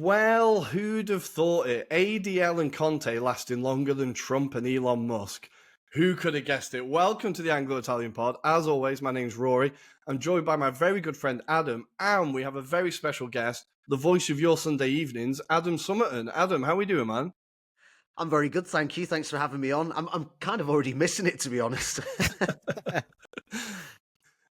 Well, who'd have thought it? ADL and Conte lasting longer than Trump and Elon Musk. Who could have guessed it? Welcome to the Anglo-Italian pod. As always, my name's Rory. I'm joined by my very good friend Adam, and we have a very special guest, the voice of your Sunday evenings, Adam Summerton. Adam, how are we doing, man? I'm very good, thank you. Thanks for having me on. I'm kind of already missing it, to be honest.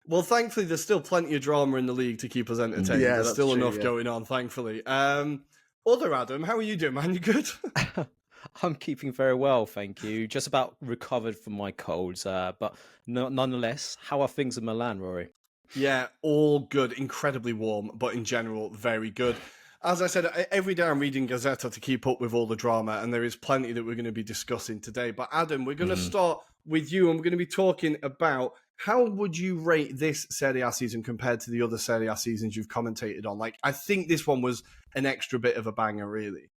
Well, thankfully, there's still plenty of drama in the league to keep us entertained. Yeah, There's that's still true, enough yeah. going on, thankfully. Other Adam, how are you doing, man? You good? I'm keeping very well, thank you. Just about recovered from my colds, but nonetheless, how are things in Milan, Rory? Yeah, all good. Incredibly warm, but in general, very good. As I said, every day I'm reading Gazzetta to keep up with all the drama, and there is plenty that we're going to be discussing today. But Adam, we're going to start with you, and we're going to be talking about how would you rate this Serie A season compared to the other Serie A seasons you've commentated on? Like, I think this one was an extra bit of a banger, really.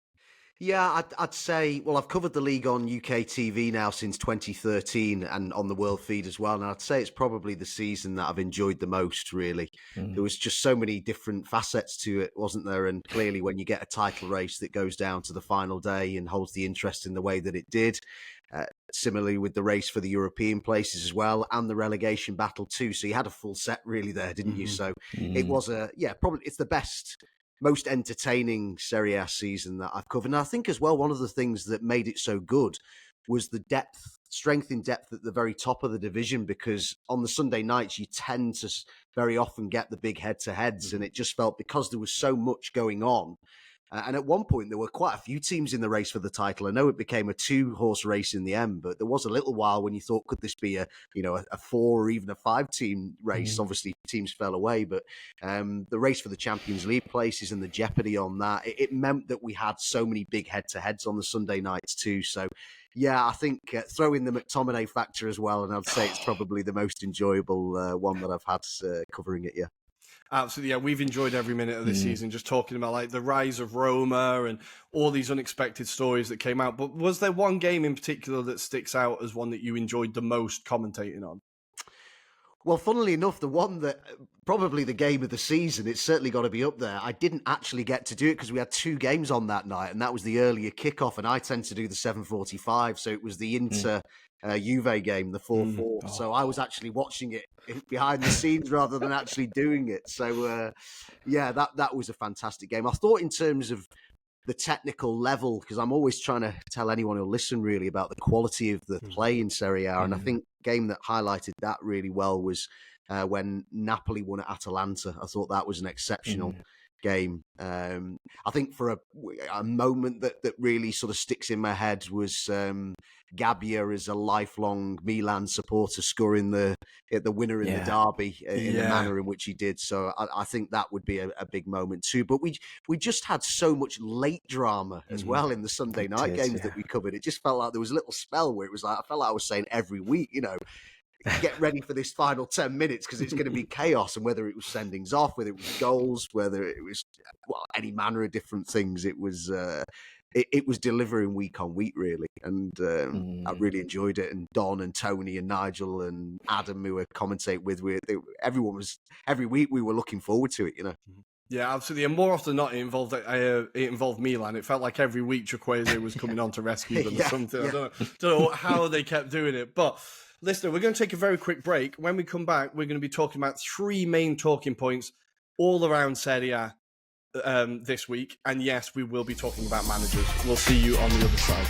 Yeah, I'd say, well, I've covered the league on UK TV now since 2013 and on the world feed as well. And I'd say it's probably the season that I've enjoyed the most, really. There was just so many different facets to it, wasn't there? And clearly when you get a title race that goes down to the final day and holds the interest in the way that it did, similarly with the race for the European places as well and the relegation battle too. So you had a full set really there, didn't you? So it was probably it's the best, most entertaining Serie A season that I've covered. And I think as well, one of the things that made it so good was the strength in depth at the very top of the division, because on the Sunday nights, you tend to very often get the big head-to-heads. And it just felt, because there was so much going on, and at one point, there were quite a few teams in the race for the title. I know it became a 2-horse race in the end, but there was a little while when you thought, could this be a 4 or even a 5-team race? Obviously, teams fell away, but the race for the Champions League places and the jeopardy on that, it meant that we had so many big head-to-heads on the Sunday nights too. So, yeah, I think throw in the McTominay factor as well, and I'd say it's probably the most enjoyable one that I've had covering it, yeah. Absolutely, yeah. We've enjoyed every minute of this season, just talking about like the rise of Roma and all these unexpected stories that came out. But was there one game in particular that sticks out as one that you enjoyed the most commentating on? Well, funnily enough, the one that probably the game of the season, it's certainly got to be up there. I didn't actually get to do it because we had 2 games on that night, and that was the earlier kickoff, and I tend to do the 7:45, so it was the Inter Juve game, the 4-4. So I was actually watching it behind the scenes rather than actually doing it. So that was a fantastic game. I thought in terms of the technical level, because I'm always trying to tell anyone who'll listen really about the quality of the play in Serie A, and I think game that highlighted that really well was when Napoli won at Atalanta. I thought that was an exceptional game. I think for a moment that really sort of sticks in my head was Gabbia as a lifelong Milan supporter scoring the winner in the derby in the manner in which he did. So I think that would be a big moment too. But we just had so much late drama as well in the Sunday night games that we covered. It just felt like there was a little spell where it was like, I felt like I was saying every week, get ready for this final 10 minutes because it's going to be chaos. And whether it was sendings off, whether it was goals, whether it was any manner of different things, it was delivering week on week, really. And I really enjoyed it. And Don and Tony and Nigel and Adam, who were commentate with, every week we were looking forward to it, Yeah, absolutely. And more often than not, it involved Milan. It felt like every week Chukwueze was coming on to rescue them or something. I don't know how they kept doing it. But listener, we're going to take a very quick break. When we come back, we're going to be talking about 3 main talking points all around Serie A this week. And yes, we will be talking about managers. We'll see you on the other side.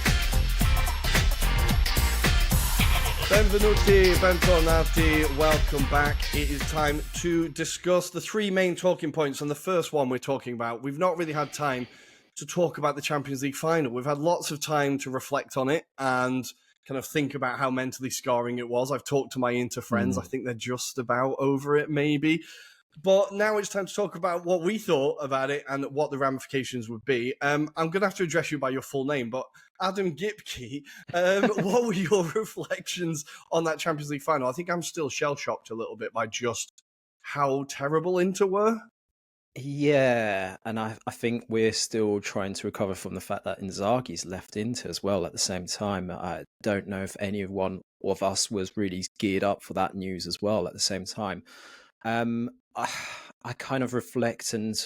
Benvenuti, bentornati, welcome back. It is time to discuss the 3 main talking points. And the first one we're talking about, we've not really had time to talk about the Champions League final. We've had lots of time to reflect on it and kind of think about how mentally scarring it was. I've talked to my Inter friends. I think they're just about over it, maybe. But now it's time to talk about what we thought about it and what the ramifications would be. I'm going to have to address you by your full name, but Adam Gipke, what were your reflections on that Champions League final? I think I'm still shell-shocked a little bit by just how terrible Inter were. Yeah, and I think we're still trying to recover from the fact that Inzaghi's left Inter as well at the same time. I don't know if any one of us was really geared up for that news as well at the same time. I kind of reflect and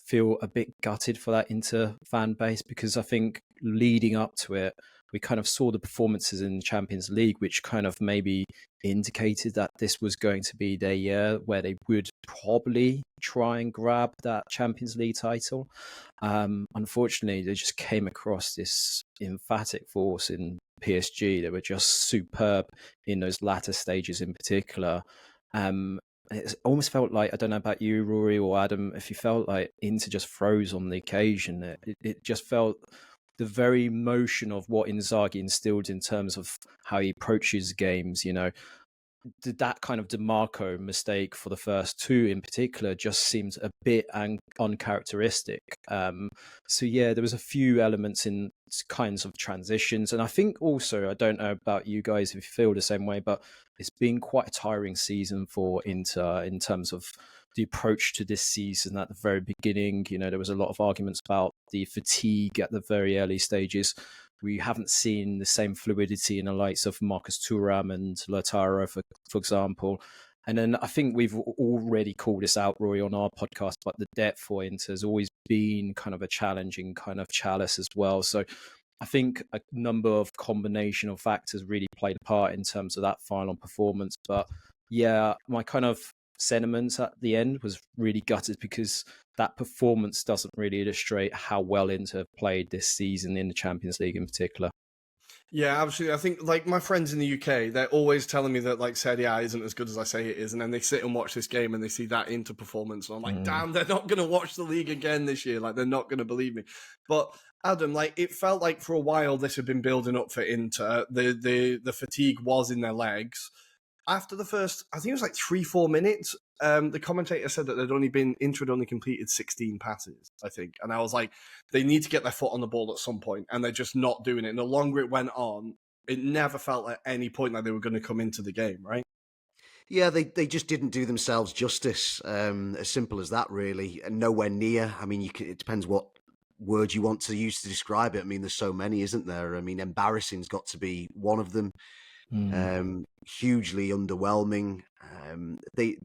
feel a bit gutted for that Inter fan base, because I think leading up to it, we kind of saw the performances in the Champions League, which kind of maybe indicated that this was going to be their year where they would probably try and grab that Champions League title. Unfortunately, they just came across this emphatic force in PSG. They were just superb in those latter stages in particular. It almost felt like, I don't know about you, Rory or Adam, if you felt like Inter just froze on the occasion. It just felt the very motion of what Inzaghi instilled in terms of how he approaches games, that kind of DeMarco mistake for the first two in particular just seems a bit uncharacteristic. So yeah, there was a few elements in kinds of transitions. And I think also, I don't know about you guys if you feel the same way, but it's been quite a tiring season for Inter in terms of the approach to this season. At the very beginning, there was a lot of arguments about the fatigue at the very early stages. We haven't seen the same fluidity in the likes of Marcus Thuram and Lautaro, for example. And then I think we've already called this out, Roy, on our podcast, but the depth for Inter has always been kind of a challenging kind of chalice as well. So I think a number of combination of factors really played a part in terms of that final performance. But yeah, my kind of sentiments at the end was really gutted, because that performance doesn't really illustrate how well Inter have played this season in the Champions League in particular. Yeah, absolutely. I think, like, my friends in the UK, they're always telling me that, like, Serie A isn't as good as I say it is, and then they sit and watch this game and they see that Inter performance, and I'm like, damn, they're not going to watch the league again this year. Like, they're not going to believe me. But Adam, like, it felt like for a while this had been building up for Inter. The fatigue was in their legs. After the first, I think it was like 3-4 minutes, the commentator said that Inter had only completed 16 passes, I think. And I was like, they need to get their foot on the ball at some point, and they're just not doing it. And the longer it went on, it never felt at any point like they were going to come into the game, right? Yeah, they just didn't do themselves justice. As simple as that, really. And nowhere near. I mean, it depends what word you want to use to describe it. I mean, there's so many, isn't there? I mean, embarrassing's got to be one of them. Hugely underwhelming. They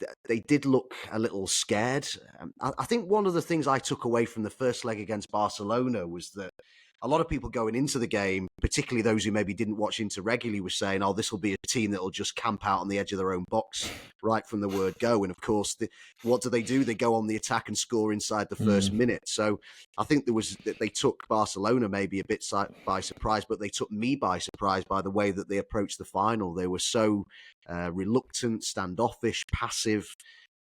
did look a little scared. I think one of the things I took away from the first leg against Barcelona was that a lot of people going into the game, particularly those who maybe didn't watch Inter regularly, were saying, oh, this will be a team that will just camp out on the edge of their own box right from the word go. And of course, what do? They go on the attack and score inside the first minute. So I think they took Barcelona maybe a bit by surprise, but they took me by surprise by the way that they approached the final. They were so reluctant, standoffish, passive,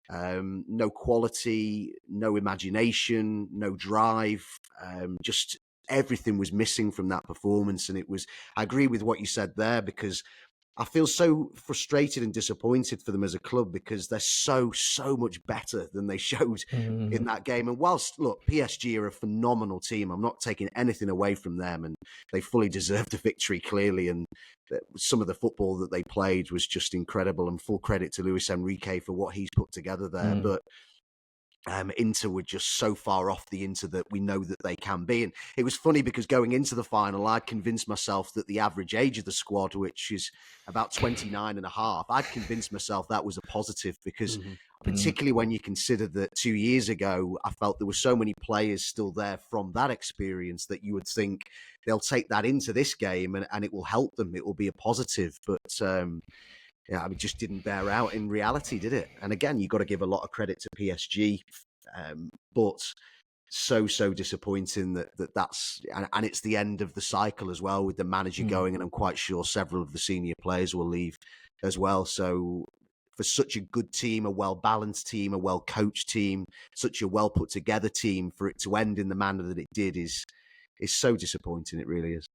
no quality, no imagination, no drive, just everything was missing from that performance. And I agree with what you said there, because I feel so frustrated and disappointed for them as a club, because they're so much better than they showed in that game. And whilst, look, PSG are a phenomenal team, I'm not taking anything away from them, and they fully deserved the victory, clearly. And some of the football that they played was just incredible, and full credit to Luis Enrique for what he's put together there. But Inter were just so far off the Inter that we know that they can be. And it was funny because going into the final, I'd convinced myself that the average age of the squad, which is about 29 and a half, I'd convinced myself that was a positive, because particularly when you consider that 2 years ago, I felt there were so many players still there from that experience that you would think they'll take that into this game and it will help them. It will be a positive. But yeah, it just didn't bear out in reality, did it? And again, you've got to give a lot of credit to PSG, but so disappointing that's and it's the end of the cycle as well, with the manager going, and I'm quite sure several of the senior players will leave as well. So for such a good team, a well-balanced team, a well-coached team, such a well-put-together team, for it to end in the manner that it did is so disappointing. It really is.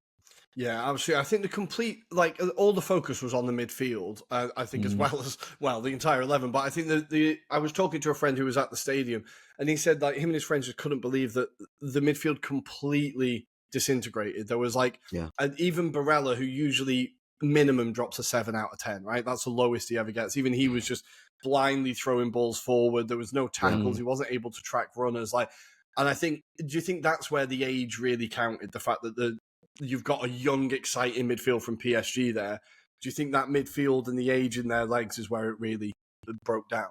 Yeah, absolutely. I think all the focus was on the midfield, I think, as well as, the entire 11. But I think I was talking to a friend who was at the stadium, and he said him and his friends just couldn't believe that the midfield completely disintegrated. There was and even Barella, who usually minimum drops a 7 out of 10, right? That's the lowest he ever gets. Even he was just blindly throwing balls forward. There was no tackles. He wasn't able to track runners. And I think, do you think that's where the age really counted? The fact that you've got a young, exciting midfield from PSG there. Do you think that midfield and the age in their legs is where it really broke down?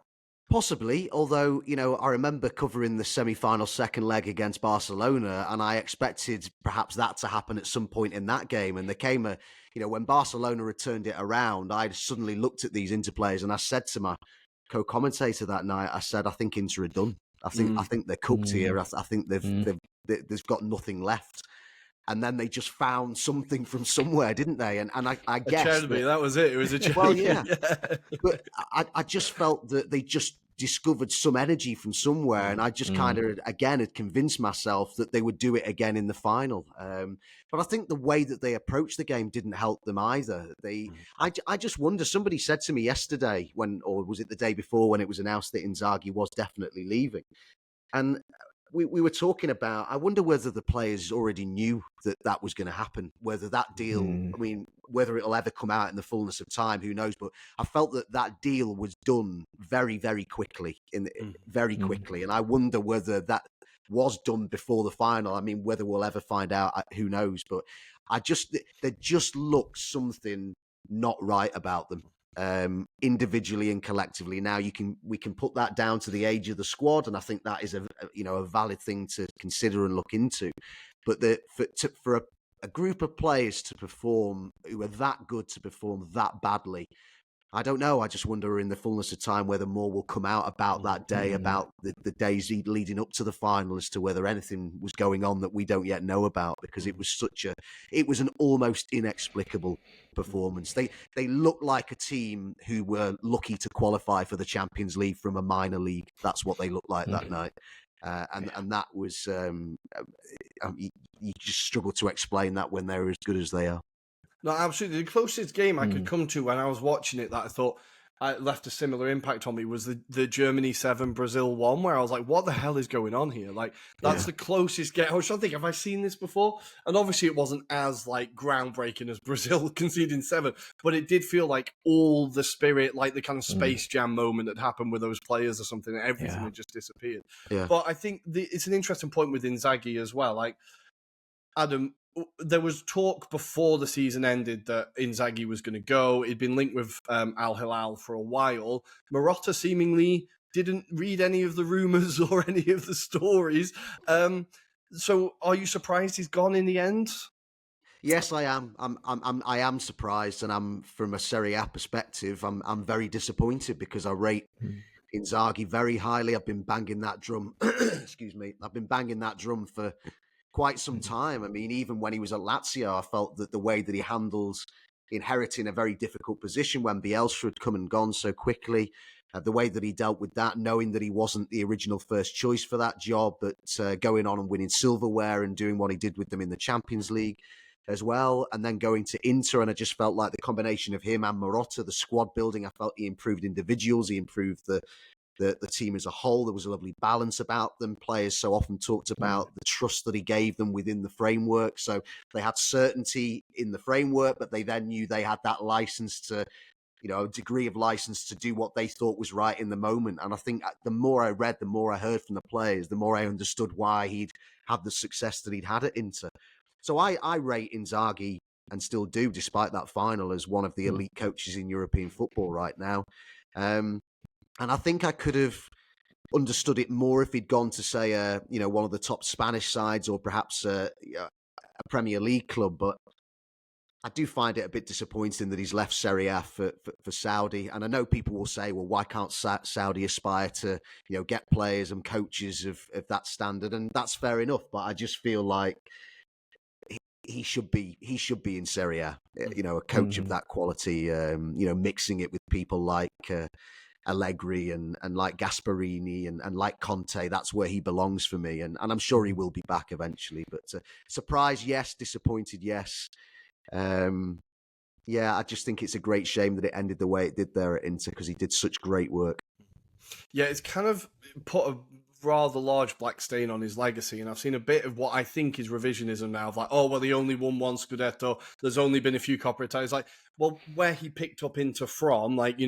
Possibly, although, I remember covering the semi-final second leg against Barcelona, and I expected perhaps that to happen at some point in that game. And there came when Barcelona had turned it around, I suddenly looked at these Inter players and I said to my co-commentator that night, I said, I think Inter are done. I Mm. think they're cooked here. I think Mm. they've got nothing left. And then they just found something from somewhere, didn't they? And I A guess Cherby, that was it. It was a Cherby. well, yeah. Yeah. But I just felt that they just discovered some energy from somewhere, and I just kind of again had convinced myself that they would do it again in the final. But I think the way that they approached the game didn't help them either. I just wonder. Somebody said to me yesterday, or was it the day before, when it was announced that Inzaghi was definitely leaving, and we were talking about, I wonder whether the players already knew that that was going to happen, whether that deal, I mean, whether it'll ever come out in the fullness of time, who knows? But I felt that that deal was done very, very quickly, very quickly. And I wonder whether that was done before the final. I mean, whether we'll ever find out, who knows? But there just looked something not right about them. Individually and collectively. Now we can put that down to the age of the squad, and I think that is a valid thing to consider and look into. But for a group of players to perform who are that good to perform that badly, I don't know. I just wonder in the fullness of time whether more will come out about that day, about the days leading up to the final, as to whether anything was going on that we don't yet know about, because it was an almost inexplicable performance. They looked like a team who were lucky to qualify for the Champions League from a minor league. That's what they looked like that night. And that was, you just struggle to explain that when they're as good as they are. No, absolutely. The closest game I could come to when I was watching it that I thought left a similar impact on me was the Germany 7 Brazil 1, where I was like, what the hell is going on here? Like, that's the closest game. I was trying to think, have I seen this before? And obviously it wasn't as like groundbreaking as Brazil conceding 7, but it did feel like all the spirit, like the kind of Space Jam moment that happened with those players or something, and everything had just disappeared. Yeah. But I think it's an interesting point with Inzaghi as well. Like, Adam, there was talk before the season ended that Inzaghi was going to go. He'd been linked with Al Hilal for a while. Marotta seemingly didn't read any of the rumours or any of the stories. So, are you surprised he's gone in the end? Yes, I am. I am surprised, and I'm, from a Serie A perspective, I'm very disappointed, because I rate Inzaghi very highly. I've been banging that drum. Excuse me. I've been banging that drum for quite some time. I mean, even when he was at Lazio, I felt that the way that he handles inheriting a very difficult position when Bielsa had come and gone so quickly, the way that he dealt with that, knowing that he wasn't the original first choice for that job, but going on and winning silverware and doing what he did with them in the Champions League as well, and then going to Inter. And I just felt like the combination of him and Marotta, the squad building, I felt he improved individuals, he improved the team as a whole. There was a lovely balance about them. Players so often talked about the trust that he gave them within the framework. So they had certainty in the framework, but they then knew they had that license to, a degree of license to do what they thought was right in the moment. And I think the more I read, the more I heard from the players, the more I understood why he'd had the success that he'd had at Inter. So I rate Inzaghi, and still do, despite that final, as one of the elite coaches in European football right now. And I think I could have understood it more if he'd gone to, say, one of the top Spanish sides, or perhaps a Premier League club. But I do find it a bit disappointing that he's left Serie A for Saudi. And I know people will say, well, why can't Saudi aspire to, get players and coaches of that standard? And that's fair enough. But I just feel like he should be in Serie A, a coach of that quality, mixing it with people like Allegri and like Gasperini and like Conte. That's where he belongs for me. And I'm sure he will be back eventually. But surprised, yes. Disappointed, yes. I just think it's a great shame that it ended the way it did there at Inter, because he did such great work. Yeah, it's kind of put a rather large black stain on his legacy, and I've seen a bit of what I think is revisionism now, of like, oh, well, he only won one Scudetto, there's only been a few Coppa Italia. Like, well, where he picked up Inter from, like,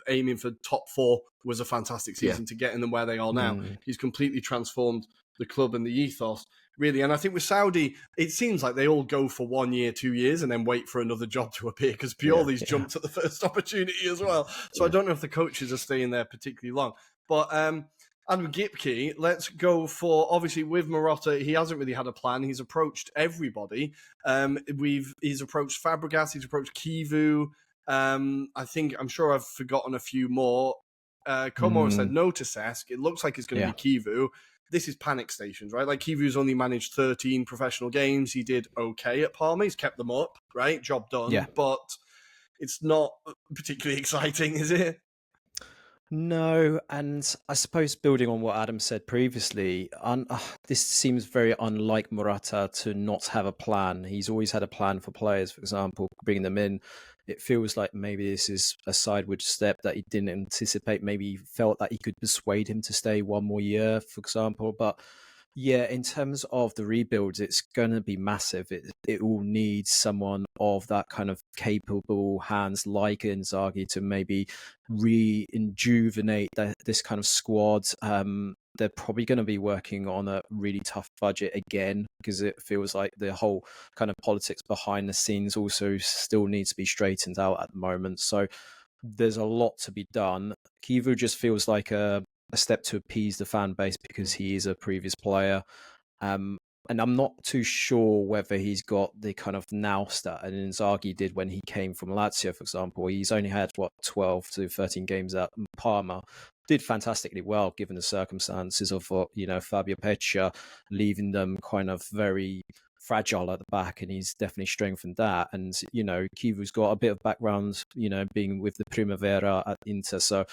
aiming for top 4 was a fantastic season to getting them where they are now. He's completely transformed the club and the ethos, really. And I think with Saudi, it seems like they all go for 1 year, 2 years, and then wait for another job to appear, because Pioli's jumped at the first opportunity as well. So I don't know if the coaches are staying there particularly long. But Adam Gipke, let's go for, obviously with Marotta, he hasn't really had a plan. He's approached everybody. He's approached Fabregas, he's approached Kivu. I'm sure I've forgotten a few more. Como said no to Cesc. It looks like it's going to be Kivu. This is panic stations, right? Like Kivu's only managed 13 professional games. He did okay at Parma. He's kept them up, right? Job done. Yeah. But it's not particularly exciting, is it? No, and I suppose building on what Adam said previously, this seems very unlike Morata to not have a plan. He's always had a plan for players, for example, bringing them in. It feels like maybe this is a sideward step that he didn't anticipate. Maybe he felt that he could persuade him to stay one more year, for example. But yeah, in terms of the rebuilds, it's going to be massive. It will need someone of that kind of capable hands like Inzaghi to maybe rejuvenate this kind of squad. They're probably going to be working on a really tough budget again because it feels like the whole kind of politics behind the scenes also still needs to be straightened out at the moment. So there's a lot to be done. Kivu just feels like a step to appease the fan base because he is a previous player. And I'm not too sure whether he's got the kind of nous that an Inzaghi did when he came from Lazio, for example. He's only had, 12 to 13 games at Parma. Did fantastically well given the circumstances of, Fabio Peccia leaving them kind of very fragile at the back, and he's definitely strengthened that. And, Kivu's got a bit of background, being with the Primavera at Inter. So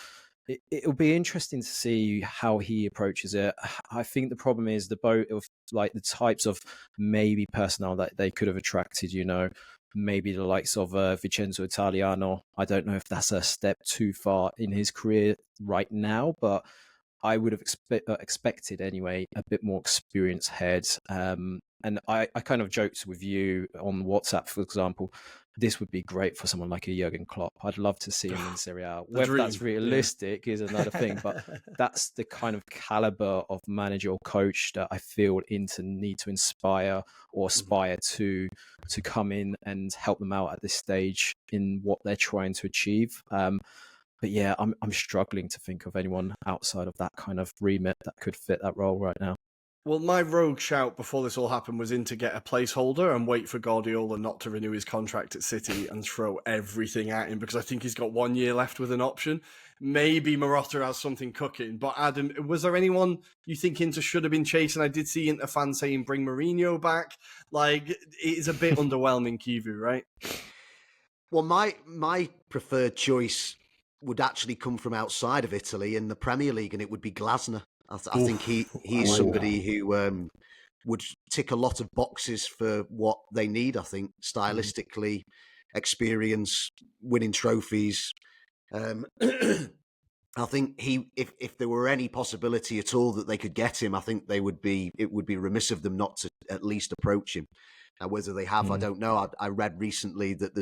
it'll be interesting to see how he approaches it. I think the problem is the boat of like the types of maybe personnel that they could have attracted, maybe the likes of Vincenzo Italiano. I don't know if that's a step too far in his career right now, but I would have expected anyway a bit more experienced head. And I kind of joked with you on WhatsApp, for example, this would be great for someone like a Jurgen Klopp. I'd love to see him in Serie A. Whether that's realistic is another thing, but that's the kind of caliber of manager or coach that I feel Inter need to inspire or aspire to come in and help them out at this stage in what they're trying to achieve. But yeah, I'm struggling to think of anyone outside of that kind of remit that could fit that role right now. Well, my rogue shout before this all happened was in to get a placeholder and wait for Guardiola not to renew his contract at City and throw everything at him because I think he's got 1 year left with an option. Maybe Marotta has something cooking. But Adam, was there anyone you think Inter should have been chasing? I did see Inter fans saying bring Mourinho back. Like, it is a bit underwhelming, Kivu, right? Well, my preferred choice would actually come from outside of Italy in the Premier League, and it would be Glasner. I think he is somebody who would tick a lot of boxes for what they need, I think, stylistically, experience, winning trophies. I think if there were any possibility at all that they could get him, I think it would be remiss of them not to at least approach him. Now, whether they have, I don't know. I read recently that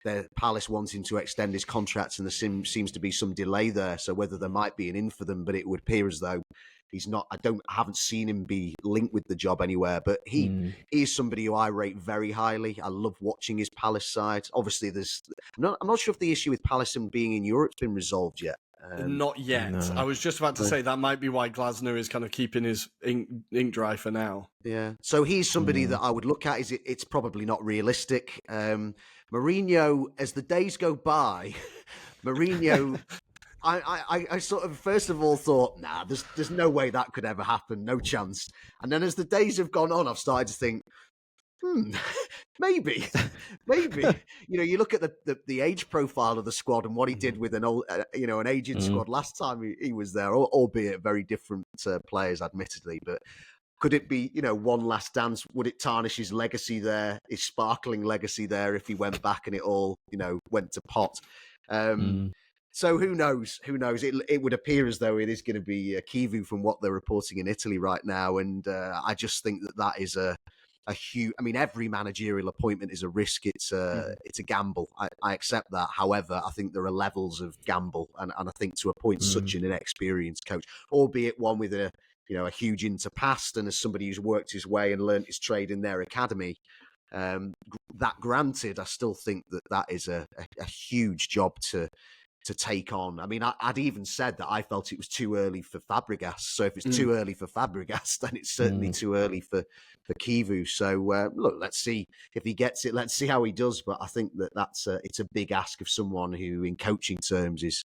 their Palace wanting to extend his contract, and there seems to be some delay there. So whether there might be an in for them, but it would appear as though he's not. I haven't seen him be linked with the job anywhere. But he is somebody who I rate very highly. I love watching his Palace side. Obviously, I'm not sure if the issue with Palace and being in Europe's been resolved yet. Not yet. No. I was just about to say that might be why Glasner is kind of keeping his ink dry for now. Yeah. So he's somebody that I would look at. It's probably not realistic. Mourinho, as the days go by, Mourinho, I sort of first of all thought, nah, there's no way that could ever happen, no chance. And then as the days have gone on, I've started to think, maybe. You look at the age profile of the squad and what he did with an old, an aged squad last time he was there, albeit very different players, admittedly, but. Could it be, one last dance? Would it tarnish his legacy there, his sparkling legacy there, if he went back and it all, went to pot? So who knows? Who knows? It would appear as though it is going to be Kivu from what they're reporting in Italy right now. And I just think that is a huge... I mean, every managerial appointment is a risk. It's a gamble. I accept that. However, I think there are levels of gamble. And I think to appoint such an inexperienced coach, albeit one with a huge Inter past, and as somebody who's worked his way and learnt his trade in their academy, that granted, I still think that is a huge job to to take on. I mean, I'd even said that I felt it was too early for Fabregas. So if it's too early for Fabregas, then it's certainly too early for Kivu. So look, let's see if he gets it. Let's see how he does. But I think it's a big ask of someone who, in coaching terms, is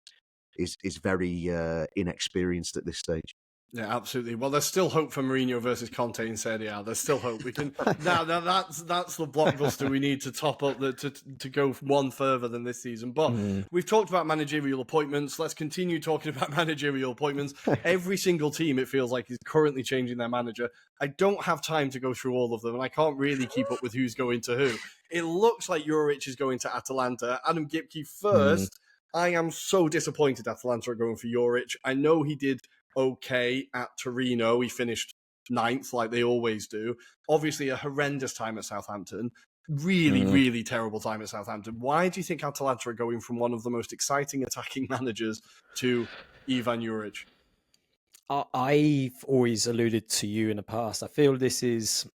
very inexperienced at this stage. Yeah, absolutely. Well, there's still hope for Mourinho versus Conte in Serie A. There's still hope. We can now that's the blockbuster we need to top up to go one further than this season. But we've talked about managerial appointments. Let's continue talking about managerial appointments. Every single team, it feels like, is currently changing their manager. I don't have time to go through all of them, and I can't really keep up with who's going to who. It looks like Juric is going to Atalanta. Adam Gipke first. I am so disappointed Atalanta are going for Juric. I know he did okay at Torino. He finished 9th like they always do. Obviously a horrendous time at Southampton. Really terrible time at Southampton. Why do you think Atalanta are going from one of the most exciting attacking managers to Ivan Juric? I've always alluded to you in the past. I feel this is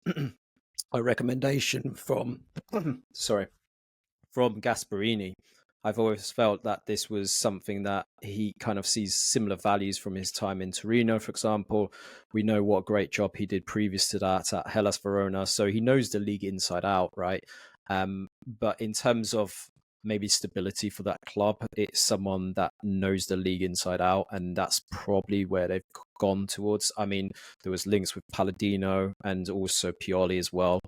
a recommendation from Gasparini. I've always felt that this was something that he kind of sees similar values from his time in Torino, for example. We know what a great job he did previous to that at Hellas Verona, so he knows the league inside out, right? But in terms of maybe stability for that club, it's someone that knows the league inside out, and that's probably where they've gone towards. I mean, there was links with Palladino and also Pioli as well.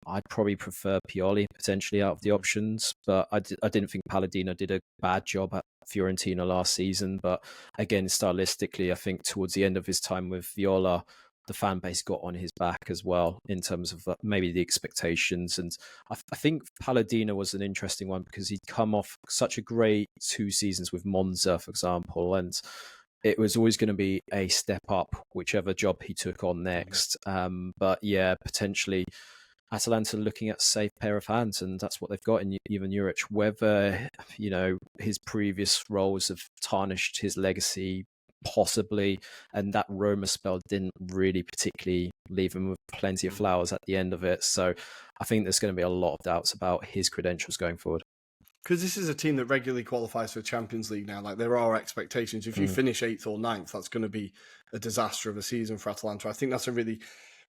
I'd probably prefer Pioli potentially out of the options, but I didn't think Palladino did a bad job at Fiorentina last season. But again, stylistically, I think towards the end of his time with Viola, the fan base got on his back as well in terms of maybe the expectations. And I think Palladino was an interesting one because he'd come off such a great 2 seasons with Monza, for example, and it was always going to be a step up, whichever job he took on next. But yeah, potentially Atalanta looking at a safe pair of hands, and that's what they've got in Ivan Juric. Whether, his previous roles have tarnished his legacy, possibly, and that Roma spell didn't really particularly leave him with plenty of flowers at the end of it. So I think there's going to be a lot of doubts about his credentials going forward. Because this is a team that regularly qualifies for Champions League now. Like, there are expectations. If you finish 8th or 9th, that's going to be a disaster of a season for Atalanta. I think that's a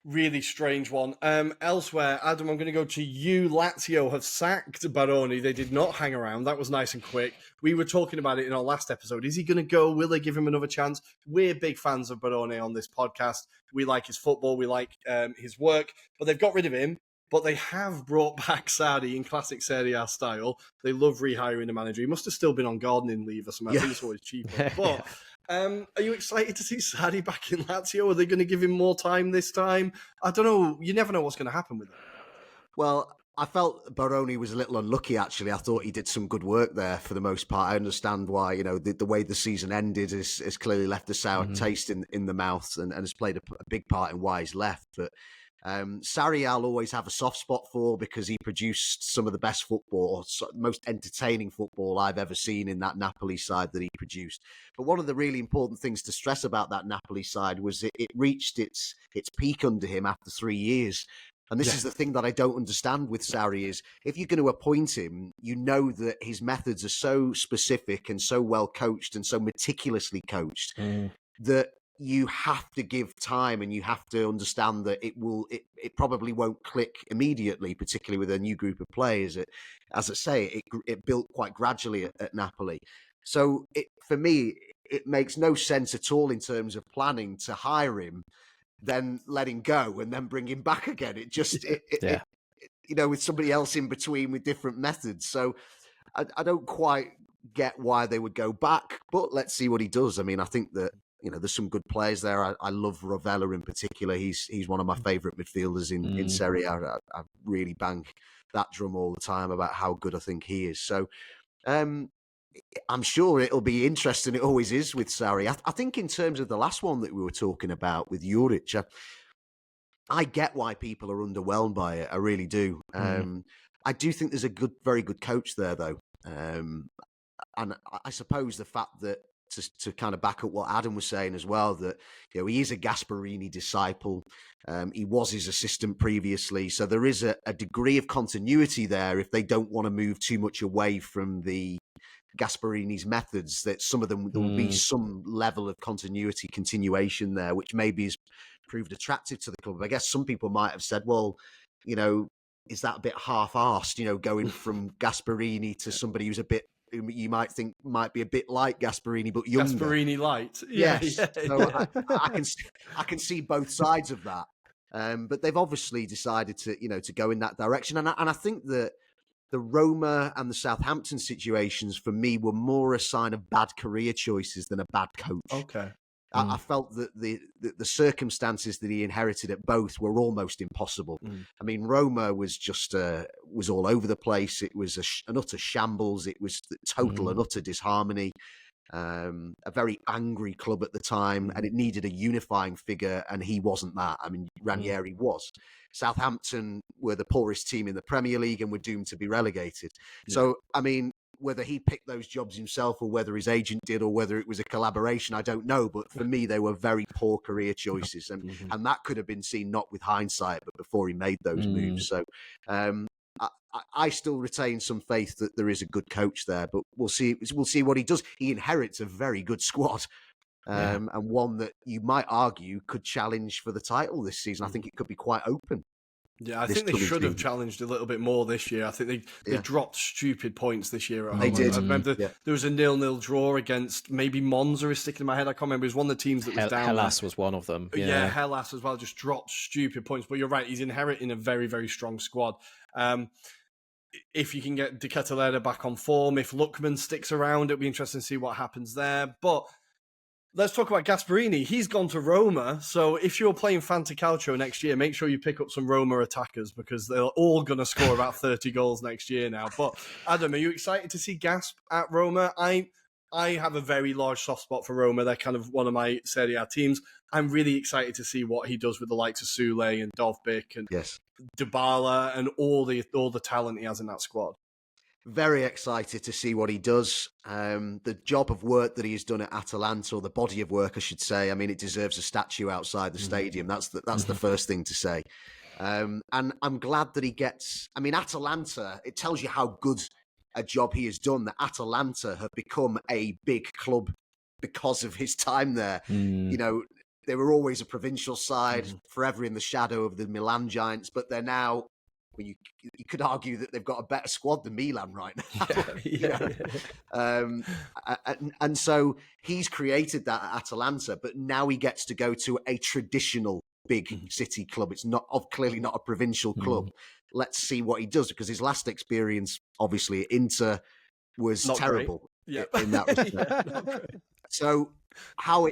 really strange one. Elsewhere, Adam, I'm going to go to you. Lazio have sacked Baroni. They did not hang around. That was nice and quick. We were talking about it in our last episode. Is he going to go? Will they give him another chance? We're big fans of Baroni on this podcast. We like his football. We like his work. But they've got rid of him. But they have brought back Sarri in classic Serie A style. They love rehiring the manager. He must have still been on gardening leave or something. I think it's always cheaper. But are you excited to see Sarri back in Lazio? Are they going to give him more time this time? I don't know. You never know what's going to happen with him. Well, I felt Baroni was a little unlucky, actually. I thought he did some good work there for the most part. I understand why, the way the season ended has clearly left a sour taste in the mouth and has played a big part in why he's left. But Sarri I'll always have a soft spot for because he produced some of the best football, most entertaining football I've ever seen in that Napoli side that he produced. But one of the really important things to stress about that Napoli side was it reached its peak under him after 3 years. And this is the thing that I don't understand with Sarri is if you're going to appoint him, you know that his methods are so specific and so well coached and so meticulously coached that you have to give time and you have to understand that it probably won't click immediately, particularly with a new group of players. As I say, it built quite gradually at Napoli. So for me, it makes no sense at all in terms of planning to hire him, then let him go and then bring him back again. It just, with somebody else in between with different methods. So I don't quite get why they would go back, but let's see what he does. I mean, I think that, there's some good players there. I love Rovella in particular. He's one of my favourite midfielders in Serie A. I really bang that drum all the time about how good I think he is. So I'm sure it'll be interesting. It always is with Sarri. I think in terms of the last one that we were talking about with Juric, I get why people are underwhelmed by it. I really do. I do think there's a very good coach there, though. And I suppose the fact that to kind of back up what Adam was saying as well, that he is a Gasparini disciple. He was his assistant previously, so there is a degree of continuity there if they don't want to move too much away from the Gasparini's methods, that some of them, there will be some level of continuation there, which maybe has proved attractive to the club. I guess some people might have said, well, is that a bit half-arsed, going from Gasparini to somebody who's a bit, who you might think might be a bit like Gasparini, but younger. Gasparini light. Yes. Yeah. So I can see both sides of that. But they've obviously decided to go in that direction. And I think that the Roma and the Southampton situations for me were more a sign of bad career choices than a bad coach. Okay. I felt that the circumstances that he inherited at both were almost impossible. I mean, Roma was just was all over the place. It was an utter shambles. It was the total and utter disharmony. A very angry club at the time, and it needed a unifying figure, and he wasn't that. I mean, Ranieri was. Southampton were the poorest team in the Premier League and were doomed to be relegated. So, I mean, whether he picked those jobs himself or whether his agent did or whether it was a collaboration, I don't know. But for me, they were very poor career choices. And that could have been seen not with hindsight, but before he made those moves. So I still retain some faith that there is a good coach there, but we'll see what he does. He inherits a very good squad. And one that you might argue could challenge for the title this season. I think it could be quite open. Yeah, I think they should have challenged a little bit more this year. I think they dropped stupid points this year at home. They did. I remember there was a 0-0 draw against, maybe Monza is sticking in my head. I can't remember. It was one of the teams that was down. Hellas was one of them. Yeah, Hellas as well. Just dropped stupid points. But you're right. He's inheriting a very, very strong squad. If you can get De Ketelaere back on form, if Lookman sticks around, it'll be interesting to see what happens there. But let's talk about Gasparini. He's gone to Roma. So if you're playing Fantacalcio next year, make sure you pick up some Roma attackers because they're all going to score about 30 goals next year now. But Adam, are you excited to see Gasp at Roma? I have a very large soft spot for Roma. They're kind of one of my Serie A teams. I'm really excited to see what he does with the likes of Sule and Dovbyk and Dybala and all the talent he has in that squad. Very excited to see what he does. The job of work that he has done at Atalanta, or the body of work, I should say. I mean, it deserves a statue outside the stadium. That's the first thing to say. And I'm glad that he gets. I mean, Atalanta. It tells you how good a job he has done. That Atalanta have become a big club because of his time there. They were always a provincial side, forever in the shadow of the Milan giants, but they're now. Well, you could argue that they've got a better squad than Milan right now. And so he's created that at Atalanta, but now he gets to go to a traditional big city club. It's clearly not a provincial club. Let's see what he does, because his last experience, obviously, at Inter was not terrible in that respect. So how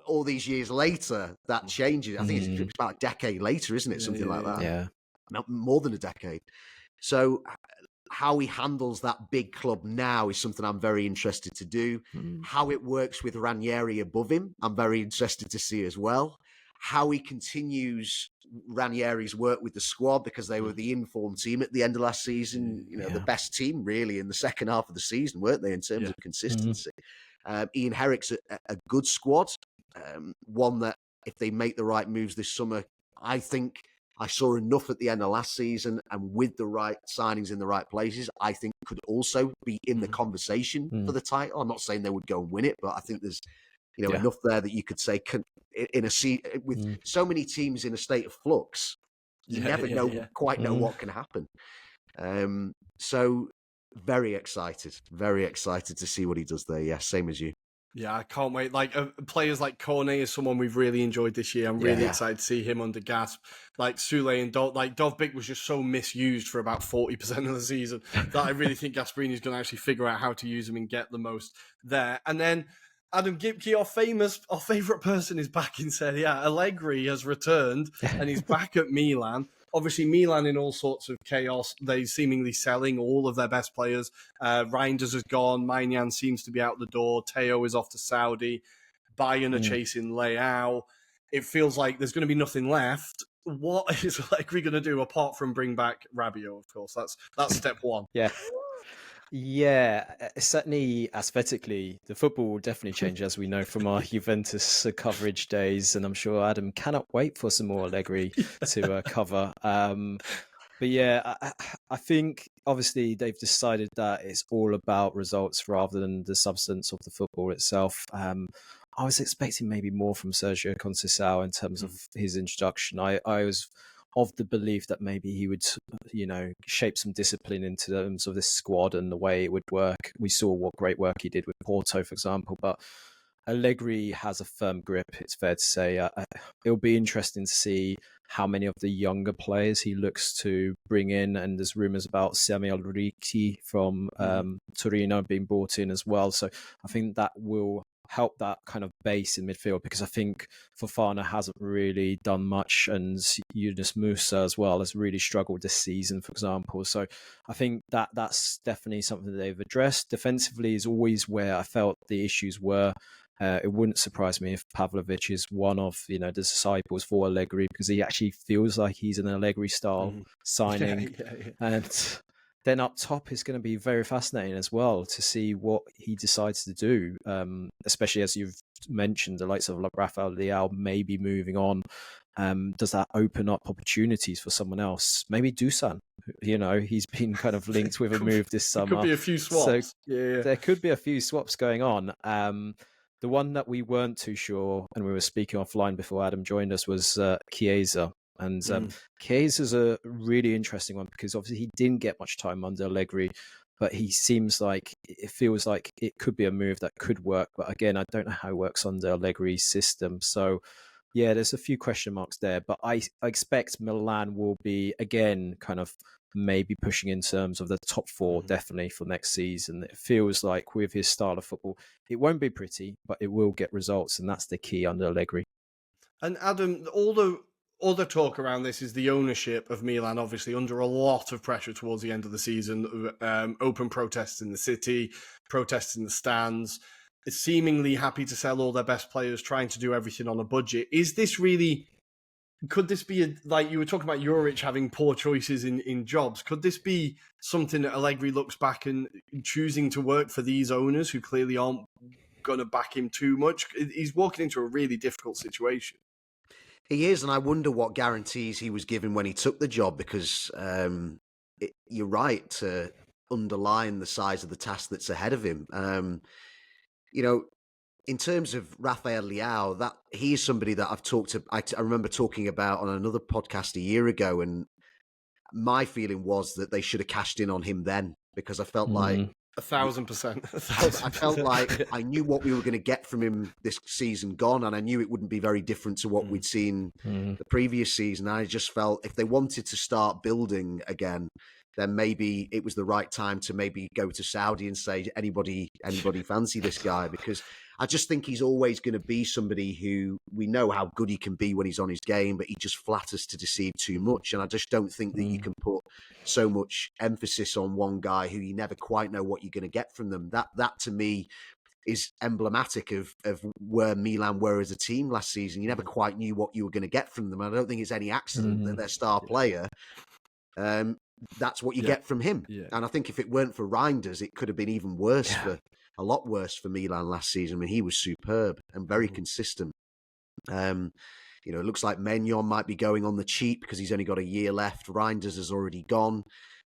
all these years later that changes, I think it's about a decade later, isn't it? Something like that. Yeah. More than a decade. So how he handles that big club now is something I'm very interested to do. How it works with Ranieri above him, I'm very interested to see as well. How he continues Ranieri's work with the squad, because they were the informed team at the end of last season, the best team really in the second half of the season, weren't they, in terms of consistency. He inherits a good squad, one that if they make the right moves this summer, I think I saw enough at the end of last season, and with the right signings in the right places, I think could also be in the conversation for the title. I'm not saying they would go and win it, but I think there's enough there that you could say with so many teams in a state of flux, you never quite know what can happen. So very excited to see what he does there. Yeah, same as you. Yeah, I can't wait. Like players like Cornet is someone we've really enjoyed this year. I'm really excited to see him under Gasp. Like Sule and Dovbyk was just so misused for about 40% of the season that I really think Gasparini is going to actually figure out how to use him and get the most there. And then Adam Gipke, our favourite person, is back in Serie A. Allegri has returned and he's back at Milan. Obviously, Milan in all sorts of chaos. They're seemingly selling all of their best players. Reinders has gone. Maignan seems to be out the door. Teo is off to Saudi. Bayern are chasing Leao. It feels like there's going to be nothing left. What is Allegri going to do apart from bring back Rabiot? Of course, that's step one. Yeah, certainly aesthetically, the football will definitely change, as we know from our Juventus coverage days, and I'm sure Adam cannot wait for some more Allegri to cover. But yeah, I think obviously they've decided that it's all about results rather than the substance of the football itself. I was expecting maybe more from Sergio Conceição in terms of his introduction. I was of the belief that maybe he would, shape some discipline into terms of this squad and the way it would work. We saw what great work he did with Porto, for example, but Allegri has a firm grip, it's fair to say. It'll be interesting to see how many of the younger players he looks to bring in. And there's rumours about Samuel Ricci from Torino being brought in as well. So I think that will help that kind of base in midfield, because I think Fofana hasn't really done much, and Yunus Musa as well has really struggled this season, for example. So I think that's definitely something that they've addressed. Defensively is always where I felt the issues were. It wouldn't surprise me if Pavlovic is one of the disciples for Allegri, because he actually feels like he's an Allegri style signing. Yeah. And then up top is going to be very fascinating as well to see what he decides to do, especially as you've mentioned, the likes of Rafael Leao may be moving on. Does that open up opportunities for someone else? Maybe Dusan. He's been kind of linked with a move this summer. Could be a few swaps. So there could be a few swaps going on. The one that we weren't too sure, and we were speaking offline before Adam joined us, was Chiesa. And Chiesa's a really interesting one, because obviously he didn't get much time under Allegri, but it feels like it could be a move that could work. But again, I don't know how it works under Allegri's system. So yeah, there's a few question marks there, but I expect Milan will be, again, kind of maybe pushing in terms of the top four, definitely, for next season. It feels like with his style of football, it won't be pretty, but it will get results, and that's the key under Allegri. And Adam, all the talk around this is the ownership of Milan, obviously under a lot of pressure towards the end of the season. Open protests in the city, protests in the stands. It's seemingly happy to sell all their best players, trying to do everything on a budget. Is this really... Could this be, like you were talking about Juric having poor choices in jobs, could this be something that Allegri looks back and choosing to work for these owners who clearly aren't going to back him too much? He's walking into a really difficult situation. He is, and I wonder what guarantees he was given when he took the job, because you're right to underline the size of the task that's ahead of him. In terms of Rafael Leao, that he is somebody that I've talked to. I remember talking about on another podcast a year ago, and my feeling was that they should have cashed in on him then, because I felt like 1,000%. I felt like I knew what we were going to get from him this season gone, and I knew it wouldn't be very different to what we'd seen the previous season. I just felt if they wanted to start building again, then maybe it was the right time to maybe go to Saudi and say, anybody fancy this guy? Because I just think he's always going to be somebody who we know how good he can be when he's on his game, but he just flatters to deceive too much. And I just don't think that you can put so much emphasis on one guy who you never quite know what you're going to get from them. That to me is emblematic of where Milan were as a team last season. You never quite knew what you were going to get from them. I don't think it's any accident that their star player, that's what you get from him. Yeah. And I think if it weren't for Reinders, it could have been even worse, a lot worse for Milan last season. I mean, he was superb and very consistent. It looks like Maignan might be going on the cheap because he's only got a year left. Reinders has already gone.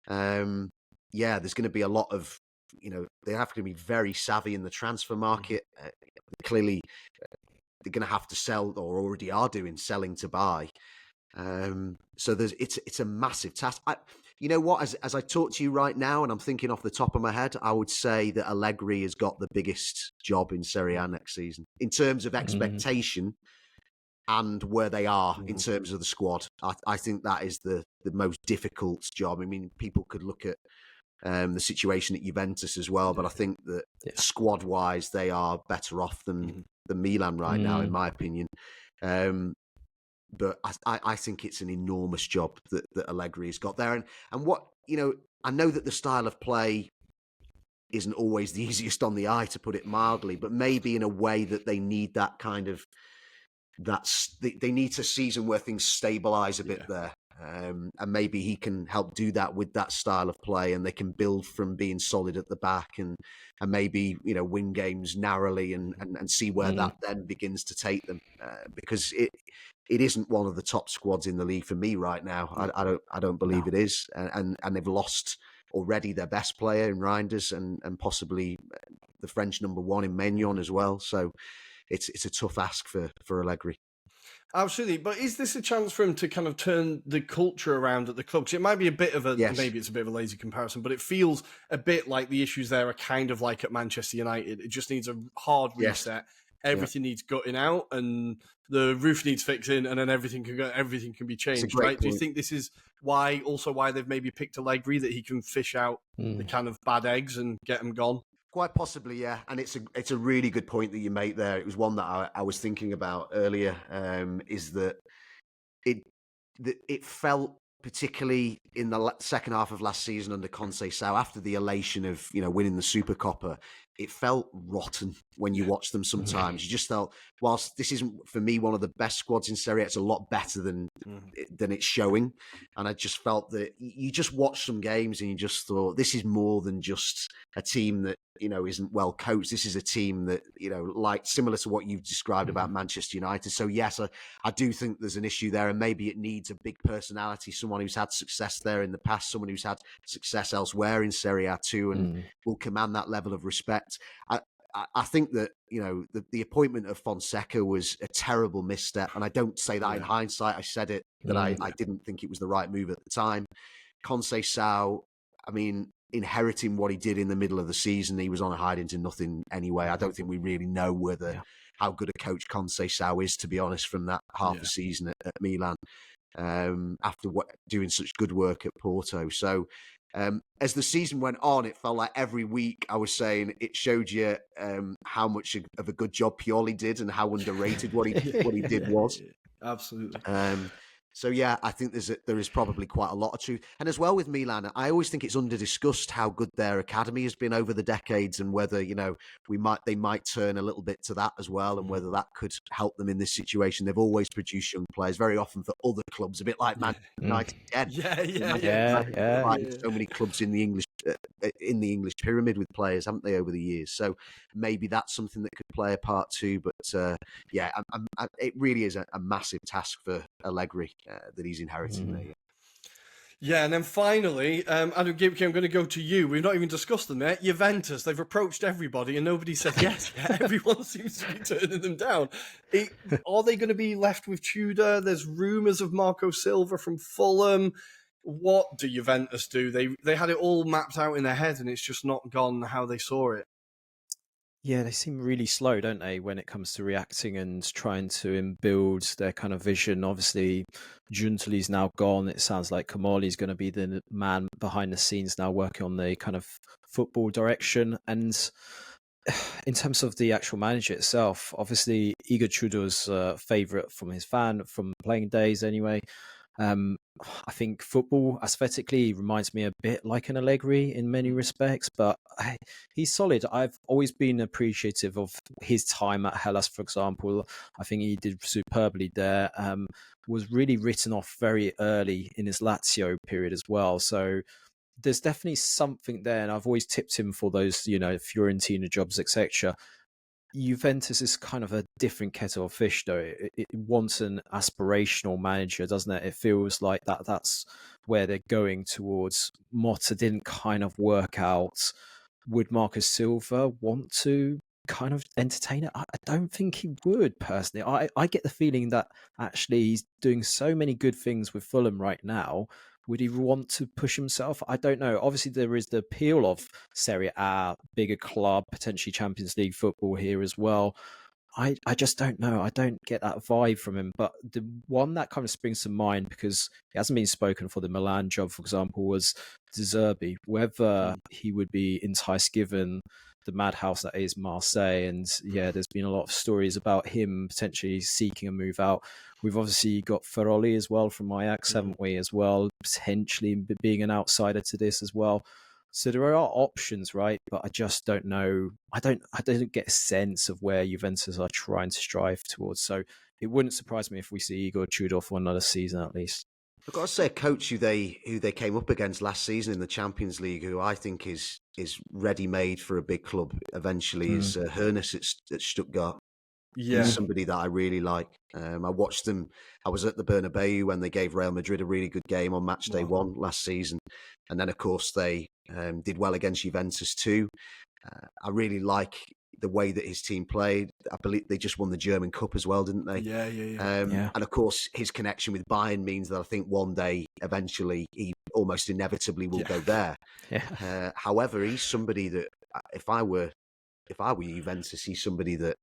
There's going to be a lot of, they have to be very savvy in the transfer market. Clearly, they're going to have to sell, or already are doing, selling to buy. So it's a massive task. You know what? As I talk to you right now, and I'm thinking off the top of my head, I would say that Allegri has got the biggest job in Serie A next season in terms of expectation and where they are in terms of the squad. I think that is the most difficult job. I mean, people could look at the situation at Juventus as well, but I think that squad-wise, they are better off than Milan right now, in my opinion. But I think it's an enormous job that Allegri has got there. And what, I know that the style of play isn't always the easiest on the eye, to put it mildly, but maybe in a way that they need that kind of, they need a season where things stabilise a bit there. And maybe he can help do that with that style of play, and they can build from being solid at the back and maybe, win games narrowly and see where that then begins to take them. Because it isn't one of the top squads in the league for me right now. I don't believe No. it is, and they've lost already their best player in Reinders and possibly the French number one in Maignan as well. So it's a tough ask for Allegri. Absolutely, but is this a chance for him to kind of turn the culture around at the club? 'Cause it might be a bit of a, Yes. maybe it's a bit of a lazy comparison, but it feels a bit like the issues there are kind of like at Manchester United. It just needs a hard Yes. reset. Everything needs gutting out, and the roof needs fixing, and then everything can be It's a changed, great right? Do you point. think this is why they've maybe picked Allegri, that he can fish out the kind of bad eggs and get them gone? Quite possibly, yeah. And it's a really good point that you make there. It was one that I was thinking about earlier. Is that it felt particularly in the second half of last season under Conceição, after the elation of winning the Super Coppa, it felt rotten when you watch them sometimes. You just felt, whilst this isn't for me one of the best squads in Serie A, it's a lot better than it's showing. And I just felt that you just watched some games and you just thought, this is more than just a team that isn't well coached. This is a team that like similar to what you've described about Manchester United. So yes, I do think there's an issue there, and maybe it needs a big personality, someone who's had success there in the past, someone who's had success elsewhere in Serie A too, and will command that level of respect. I think that the appointment of Fonseca was a terrible misstep, and I don't say that in hindsight. I said it that I didn't think it was the right move at the time. Conceição, I mean, inheriting what he did in the middle of the season, he was on a hide into nothing anyway. I don't think we really know how good a coach Conceição is, to be honest, from that half a season at Milan, after doing such good work at Porto. So as the season went on, it felt like every week I was saying it showed you how much of a good job Pioli did and how underrated what he did was. Absolutely. So yeah, I think there is probably quite a lot of truth. And as well with Milan, I always think it's under discussed how good their academy has been over the decades, and whether they might turn a little bit to that as well, and whether that could help them in this situation. They've always produced young players, very often for other clubs, a bit like Man United. So many clubs in the English pyramid with players, haven't they, over the years? So maybe that's something that could play a part too. But it really is a massive task for Allegri that he's inheriting there. Yeah, and then finally, Adam Gibke, I'm going to go to you. We've not even discussed them yet. Juventus, they've approached everybody and nobody said yes. Everyone seems to be turning them down. Are they going to be left with Tudor? There's rumours of Marco Silva from Fulham. What do Juventus do? They had it all mapped out in their head and it's just not gone how they saw it. Yeah, they seem really slow, don't they, when it comes to reacting and trying to build their kind of vision. Obviously, Giuntoli's now gone. It sounds like Kamali's going to be the man behind the scenes now, working on the kind of football direction. And in terms of the actual manager itself, obviously, Igor Tudor's favourite from his from playing days anyway. I think football aesthetically reminds me a bit like an Allegri in many respects, but he's solid. I've always been appreciative of his time at Hellas, for example. I think he did superbly there. Was really written off very early in his Lazio period as well. So there's definitely something there, and I've always tipped him for those, Fiorentina jobs, etc. Juventus is kind of a different kettle of fish, though. It wants an aspirational manager, doesn't it? It feels like that's where they're going towards. Motta didn't kind of work out. Would Marcus Silva want to kind of entertain it? I don't think he would, personally. I get the feeling that actually he's doing so many good things with Fulham right now. Would he want to push himself? I don't know. Obviously, there is the appeal of Serie A, bigger club, potentially Champions League football here as well. I just don't know. I don't get that vibe from him. But the one that kind of springs to mind, because he hasn't been spoken for the Milan job, for example, was De Zerbi. Whether he would be enticed given the madhouse that is Marseille. And yeah, there's been a lot of stories about him potentially seeking a move out. We've obviously got Ferroli as well from Ajax, haven't we, as well, potentially being an outsider to this as well. So there are options, right? But I just don't know. I don't get a sense of where Juventus are trying to strive towards. So it wouldn't surprise me if we see Igor Tudor for another season at least. I've got to say, a coach who they came up against last season in the Champions League, who I think is ready-made for a big club eventually, is Hoeneß at Stuttgart. Yeah. He's somebody that I really like. I watched them. I was at the Bernabeu when they gave Real Madrid a really good game on match day Wow. 1 last season. And then, of course, they did well against Juventus too. I really like the way that his team played. I believe they just won the German Cup as well, didn't they? Yeah. Yeah. And of course, his connection with Bayern means that I think one day, eventually, he almost inevitably will go there. Yeah. However, he's somebody that if I were Juventus, he's somebody that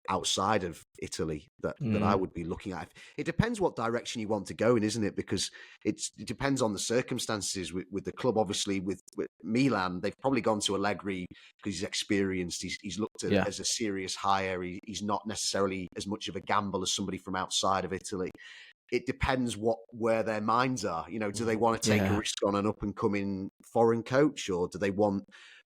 outside of Italy that I would be looking at. It depends what direction you want to go in, isn't it? Because it depends on the circumstances with the club. Obviously, with Milan, they've probably gone to Allegri because he's experienced. He's looked at it as a serious hire. He's not necessarily as much of a gamble as somebody from outside of Italy. It depends where their minds are. You know, do they want to take a risk on an up and coming foreign coach, or do they want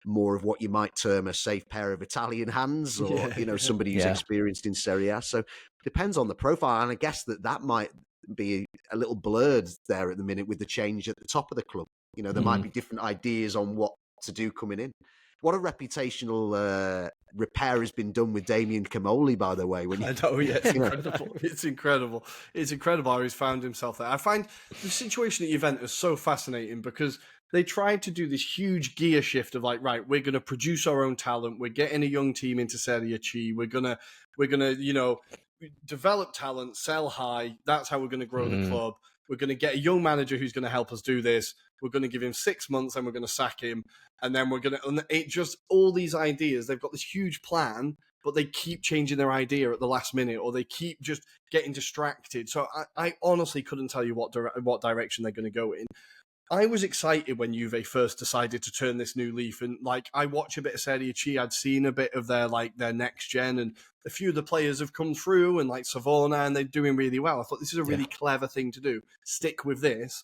more of what you might term a safe pair of Italian hands, or somebody who's experienced in Serie A? So depends on the profile, and I guess that might be a little blurred there at the minute with the change at the top of the club. You know, there might be different ideas on what to do coming in. What a reputational repair has been done with Damien Camoli, by the way. I know, yeah, it's incredible. It's incredible. It's incredible how he's found himself there. I find the situation at Juventus so fascinating because they tried to do this huge gear shift of like, right, we're going to produce our own talent. We're getting a young team into Serie A. We're gonna, develop talent, sell high. That's how we're going to grow the club. We're going to get a young manager who's going to help us do this. We're going to give him 6 months and we're going to sack him. And then we're going to, and it just, all these ideas, they've got this huge plan, but they keep changing their idea at the last minute, or they keep just getting distracted. So I honestly couldn't tell you what direction they're going to go in. I was excited when Juve first decided to turn this new leaf, and like I watch a bit of Serie A. I'd seen a bit of their next gen, and a few of the players have come through, and like Savona, and they're doing really well. I thought this is a really clever thing to do. Stick with this.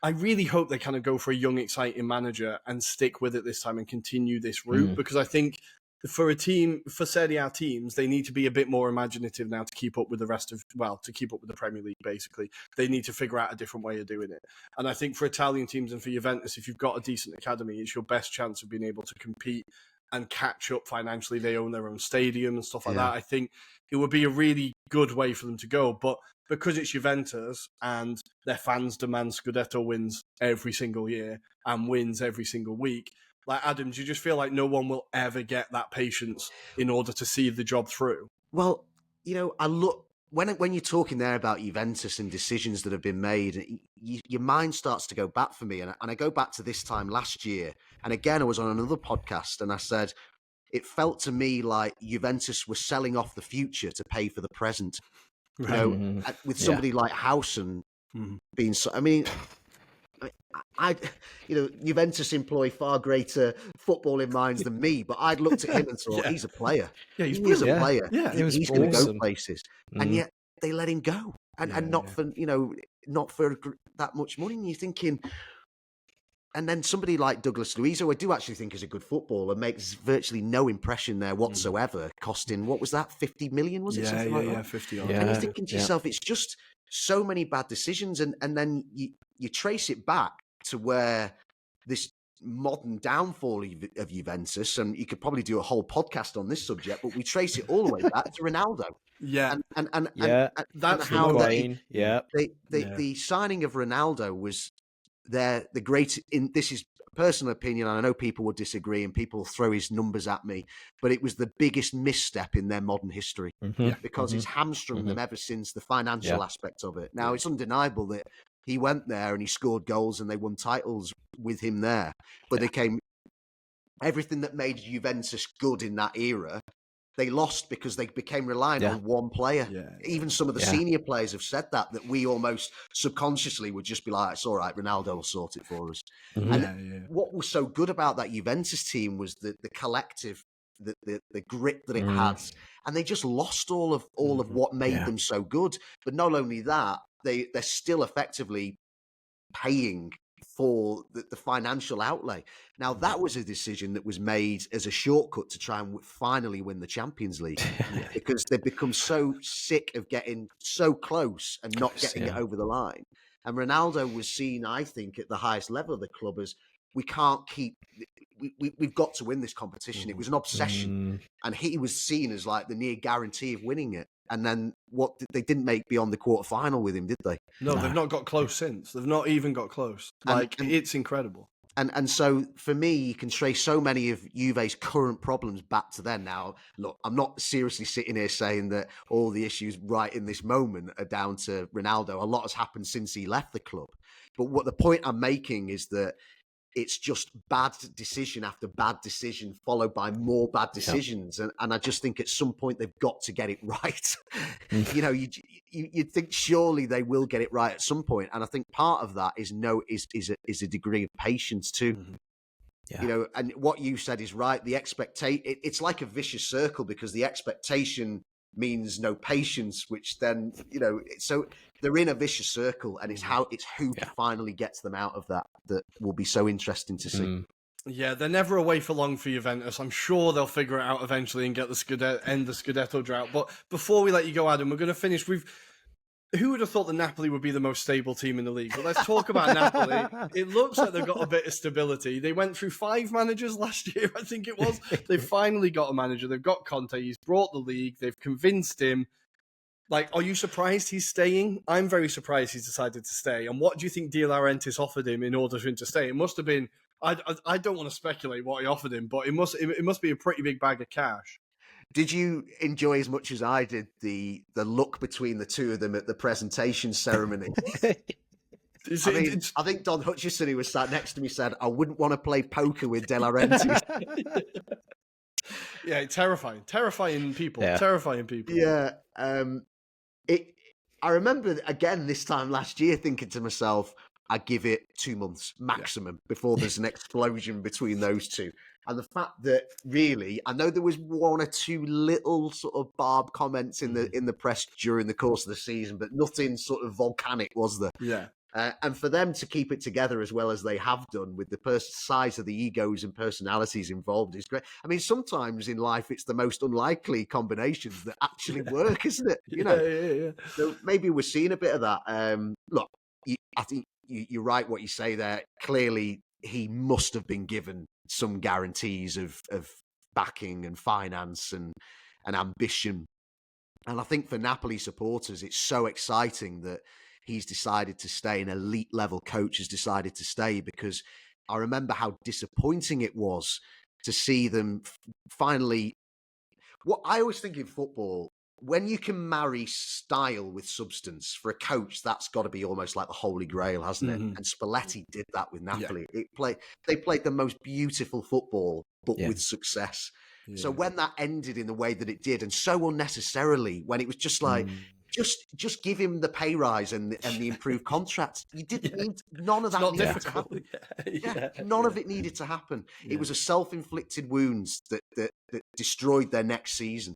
I really hope they kind of go for a young, exciting manager and stick with it this time and continue this route, because I think for Serie A teams, they need to be a bit more imaginative now to keep up with to keep up with the Premier League, basically. They need to figure out a different way of doing it. And I think for Italian teams and for Juventus, if you've got a decent academy, it's your best chance of being able to compete and catch up financially. They own their own stadium and stuff like that. I think it would be a really good way for them to go. But because it's Juventus and their fans demand Scudetto wins every single year and wins every single week, like Adam, do you just feel like no one will ever get that patience in order to see the job through? Well, I look when you're talking there about Juventus and decisions that have been made, your mind starts to go back for me, and I go back to this time last year, and again I was on another podcast, and I said it felt to me like Juventus was selling off the future to pay for the present. With somebody like Housen being so. I mean. Juventus employ far greater footballing minds than me, but I'd looked at him and thought, he's a player. Yeah, he's a player. Yeah, he's going to go places. And yet they let him go. And not for that much money. And you're thinking, and then somebody like Douglas Luiz, who I do actually think is a good footballer, makes virtually no impression there whatsoever, costing, what was that, 50 million, was it? Something like that? 50. And you're thinking to yourself, it's just so many bad decisions. And then you trace it back to where this modern downfall of Juventus, and you could probably do a whole podcast on this subject, but we trace it all the way back to Ronaldo. And that's how the the signing of Ronaldo was the great. This is personal opinion, and I know people would disagree, and people throw his numbers at me, but it was the biggest misstep in their modern history because it's hamstrung them ever since, the financial aspect of it. Now, it's undeniable that he went there and he scored goals and they won titles with him there, but they came everything that made Juventus good in that era. They lost because they became reliant on one player. Even some of the senior players have said that we almost subconsciously would just be like, it's all right, Ronaldo will sort it for us. What was so good about that Juventus team was the collective, the grit that it had. And they just lost all of what made them so good. But not only that, they're still effectively paying for the financial outlay. Now, that was a decision that was made as a shortcut to try and finally win the Champions League because they've become so sick of getting so close and not getting it over the line. And Ronaldo was seen, I think, at the highest level of the club as we can't keep we've got to win this competition. It was an obsession, and he was seen as like the near guarantee of winning it. And then they didn't make beyond the quarterfinal with him, did they? No, they've not got close since. They've not even got close. It's incredible. And so for me, you can trace so many of Juve's current problems back to then. Now, look, I'm not seriously sitting here saying that all the issues right in this moment are down to Ronaldo. A lot has happened since he left the club. But what the point I'm making is that it's just bad decision after bad decision, followed by more bad decisions. Yeah. And I just think at some point they've got to get it right. You know, you'd think surely they will get it right at some point. And I think part of that is a degree of patience too. Mm-hmm. Yeah. You know, and what you said is right. The expectation, it's like a vicious circle, because the expectation means no patience, which then, you know, so they're in a vicious circle, and it's who finally gets them out of that will be so interesting to see. Yeah, they're never away for long for Juventus. I'm sure they'll figure it out eventually and get end the Scudetto drought. But before we let you go, Adam, we're going to finish. Who would have thought that Napoli would be the most stable team in the league? But let's talk about Napoli. It looks like they've got a bit of stability. They went through 5 managers last year, I think it was. They've finally got a manager. They've got Conte. He's brought the league. They've convinced him. Like, are you surprised he's staying? I'm very surprised he's decided to stay. And what do you think De Laurentiis offered him in order for him to stay? It must have been, I don't want to speculate what he offered him, but it must be a pretty big bag of cash. Did you enjoy as much as I did the look between the two of them at the presentation ceremony? I think Don Hutchison, who was sat next to me, said, "I wouldn't want to play poker with De Laurentiis." Yeah, terrifying people. Yeah. Terrifying people. Yeah. I remember again this time last year thinking to myself, I give it 2 months maximum before there's an explosion between those two. And the fact that really, I know there was 1 or 2 little sort of barb comments in the press during the course of the season, but nothing sort of volcanic, was there? Yeah. And for them to keep it together as well as they have done, with the size of the egos and personalities involved, is great. I mean, sometimes in life, it's the most unlikely combinations that actually work, isn't it? You know. Yeah. So maybe we're seeing a bit of that. Look, I think you're right what you say there. Clearly, he must have been given some guarantees of backing and finance and ambition. And I think for Napoli supporters, it's so exciting that he's decided to stay, an elite level coach has decided to stay, because I remember how disappointing it was to see them finally. What I always think in football, when you can marry style with substance for a coach, that's got to be almost like the holy grail, hasn't it? And Spalletti did that with Napoli. Yeah. They played the most beautiful football, but with success. Yeah. So when that ended in the way that it did, and so unnecessarily, when it was just like, just give him the pay rise and the improved contract. You didn't need none of that. Needed to happen. None of it needed to happen. Yeah. It was a self-inflicted wound that destroyed their next season.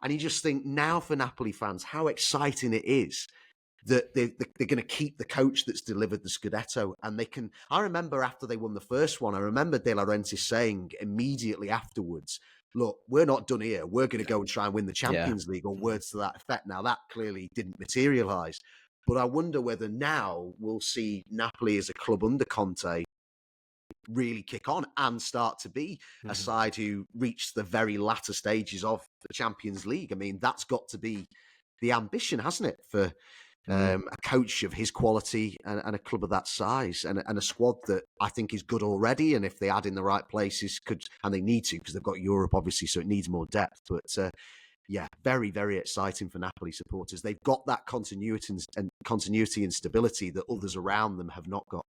And you just think now for Napoli fans, how exciting it is that they're going to keep the coach that's delivered the Scudetto. And they can. I remember after they won the first one, I remember De Laurentiis saying immediately afterwards, "Look, we're not done here. We're going to go and try and win the Champions League," or words to that effect. Now, that clearly didn't materialise. But I wonder whether now we'll see Napoli as a club under Conte really kick on and start to be a side who reached the very latter stages of the Champions League. I mean, that's got to be the ambition, hasn't it, for a coach of his quality and a club of that size, and a squad that I think is good already. And if they add in the right places, and they need to, because they've got Europe, obviously, so it needs more depth. But very, very exciting for Napoli supporters. They've got that continuity and stability that others around them have not got.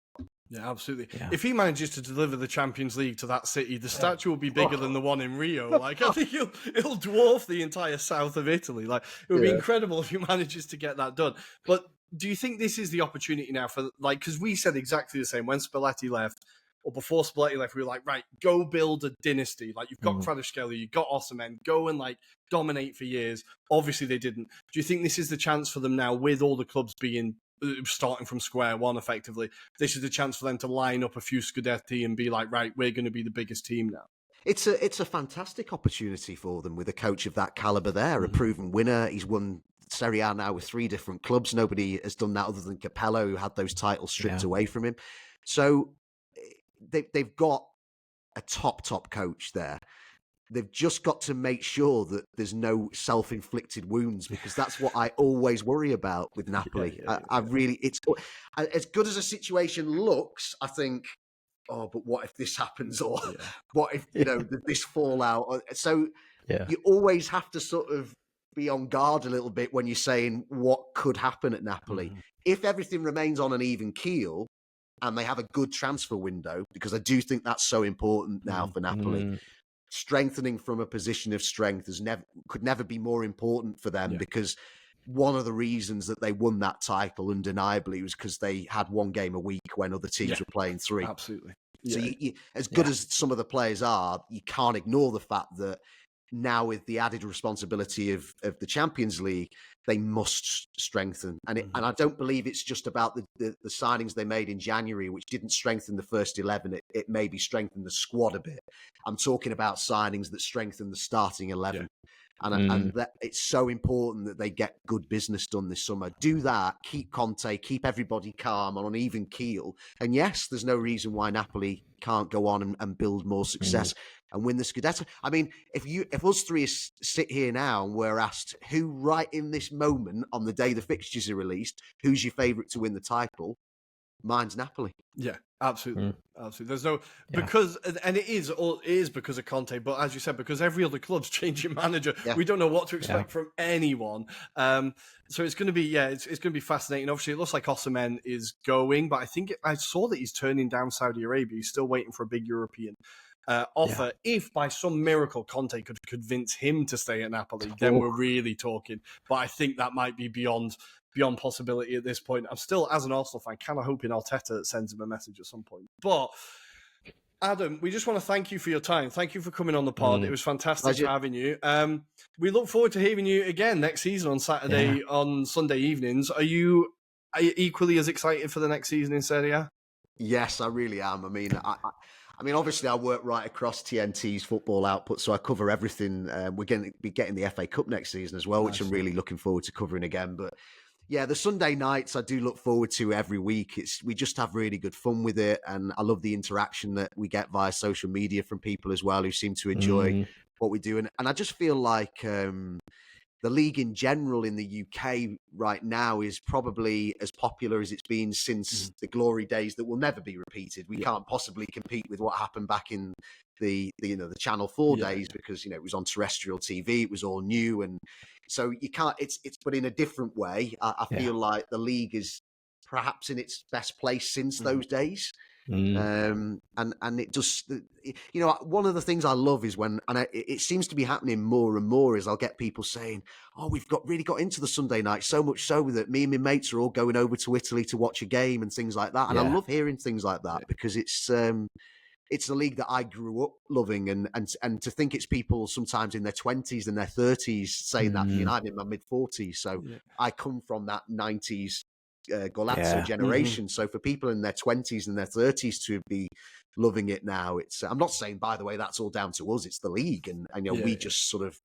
Yeah, absolutely. Yeah. If he manages to deliver the Champions League to that city, the statue will be bigger than the one in Rio. Like, I think it'll dwarf the entire south of Italy. Like, it would be incredible if he manages to get that done. But do you think this is the opportunity now for, like, because we said exactly the same when Spalletti left, or before Spalletti left, we were like, right, go build a dynasty. Like, you've got Kvaratskhelia, you've got Osimhen, go and, like, dominate for years. Obviously, they didn't. Do you think this is the chance for them now, with all the clubs being starting from square one, effectively? This is the chance for them to line up a few Scudetti and be like, right, we're going to be the biggest team now. It's a fantastic opportunity for them with a coach of that caliber there, a proven winner. He's won Serie A now with 3 different clubs. Nobody has done that other than Capello, who had those titles stripped away from him. So they've got a top coach there. They've just got to make sure that there's no self-inflicted wounds, because that's what I always worry about with Napoli. I really, it's as good as a situation looks. I think, oh, but what if this happens, or what if this fallout? So you always have to sort of be on guard a little bit when you're saying what could happen at Napoli. If everything remains on an even keel and they have a good transfer window, because I do think that's so important now for Napoli. Strengthening from a position of strength could never be more important for them, because one of the reasons that they won that title undeniably was because they had one game a week when other teams were playing three. Absolutely. So as good as some of the players are, you can't ignore the fact that now, with the added responsibility of the Champions League, they must strengthen. And I don't believe it's just about the signings they made in January, which didn't strengthen the first 11. It maybe strengthened the squad a bit. I'm talking about signings that strengthen the starting 11. And that it's so important that they get good business done this summer. Do that, keep Conte, keep everybody calm on an even keel. And yes, there's no reason why Napoli can't go on and build more success and win the Scudetto. I mean, if us three sit here now and we're asked who right in this moment on the day the fixtures are released, who's your favourite to win the title? Mine's Napoli. Yeah, absolutely. Absolutely. There's no, because, and it is because of Conte, but as you said, because every other club's changing manager, we don't know what to expect from anyone. So it's going to be, it's going to be fascinating. Obviously, it looks like Osimhen is going, but I saw that he's turning down Saudi Arabia. He's still waiting for a big European offer. If by some miracle Conte could convince him to stay at Napoli, then we're really talking. But I think that might be beyond possibility at this point. I'm still, as an Arsenal fan, kind of hoping Arteta sends him a message at some point. But Adam, we just want to thank you for your time. Thank you for coming on the pod. It was fantastic having you. We look forward to hearing you again next season on Saturday, on Sunday evenings. Are you equally as excited for the next season in Serie A? Yes, I really am. I mean, obviously, I work right across TNT's football output, so I cover everything. We're going to be getting the FA Cup next season as well, which I'm really looking forward to covering again. But yeah, the Sunday nights I do look forward to every week. We just have really good fun with it, and I love the interaction that we get via social media from people as well who seem to enjoy what we do. And I just feel like the league in general in the UK right now is probably as popular as it's been since the glory days that will never be repeated. We can't possibly compete with what happened back in the Channel 4 days, because it was on terrestrial TV, it was all new, and so you can't. It's but in a different way. I feel like the league is perhaps in its best place since those days. And it just, one of the things I love is when, and it seems to be happening more and more, is I'll get people saying, oh, we've really got into the Sunday night, so much so that me and my mates are all going over to Italy to watch a game and things like that. And I love hearing things like that, because it's the league that I grew up loving, and to think it's people sometimes in their 20s and their 30s saying that. I'm in my mid 40s, so I come from that 90s Golazzo generation. So for people in their 20s and their 30s to be loving it now, it's I'm not saying, by the way, that's all down to us. It's the league, and we just sort of,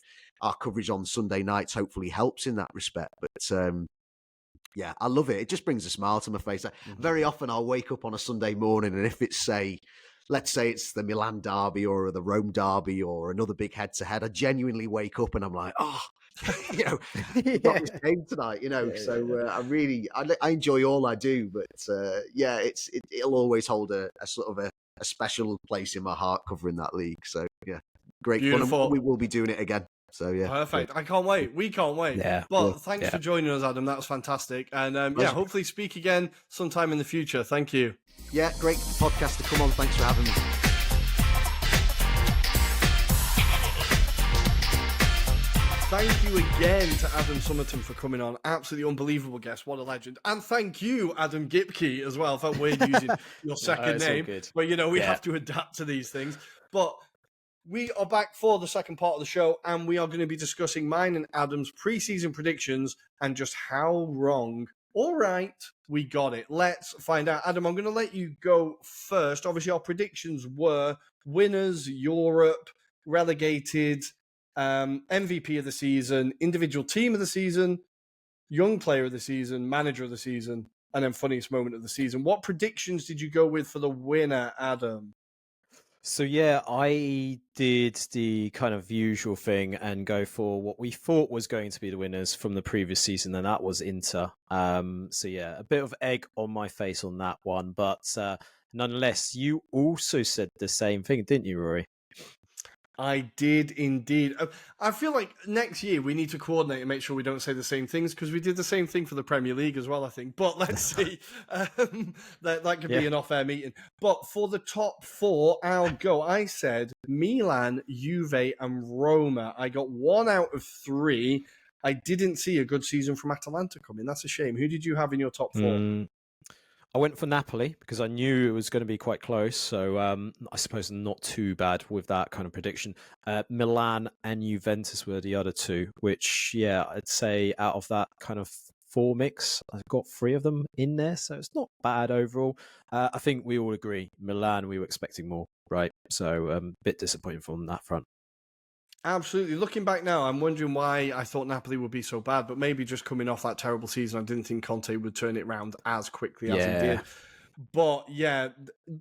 our coverage on Sunday nights hopefully helps in that respect. But I love it. It just brings a smile to my face. Very often I'll wake up on a Sunday morning, and if it's let's say it's the Milan derby or the Rome derby or another big head-to-head, I genuinely wake up and I'm like, oh, got this game tonight, I enjoy all I do, but it'll always hold a sort of a special place in my heart covering that league. So great fun, and we will be doing it again. So perfect. I can't wait. We can't wait. Thanks for joining us, Adam. That was fantastic. And hopefully speak again sometime in the future. Thank you. Yeah, great podcast to come on. Thanks for having me. Thank you again to Adam Summerton for coming on. Absolutely unbelievable guest. What a legend. And thank you, Adam Gipke, as well. I felt weird using your second name. But, we have to adapt to these things. But we are back for the second part of the show, and we are going to be discussing mine and Adam's preseason predictions and just how wrong or right we got it. Let's find out. Adam, I'm going to let you go first. Obviously, our predictions were winners, Europe, relegated, MVP of the season, individual team of the season, young player of the season, manager of the season, and then funniest moment of the season. What predictions did you go with for the winner, Adam? So yeah, I did the kind of usual thing and go for what we thought was going to be the winners from the previous season, and that was Inter. So yeah, a bit of egg on my face on that one, but nonetheless, you also said the same thing, didn't you, Rory? I did indeed. I feel like next year we need to coordinate and make sure we don't say the same things because we did the same thing for the Premier League as well, I think. But let's see. That could be Yeah. an off-air meeting. But for the top four, I'll go. I said Milan, Juve, and Roma. I got 1 out of 3. I didn't see a good season from Atalanta coming. That's a shame. Who did you have in your top 4? I went for Napoli because I knew it was going to be quite close. So I suppose not too bad with that kind of prediction. Milan and Juventus were the other two, which, yeah, I'd say out of that kind of 4 mix, I've got 3 of them in there. So it's not bad overall. I think we all agree. Milan, we were expecting more, right? So a bit disappointing from that front. Absolutely. Looking back now, I'm wondering why I thought Napoli would be so bad, but maybe just coming off that terrible season, I didn't think Conte would turn it around as quickly as he did. But yeah,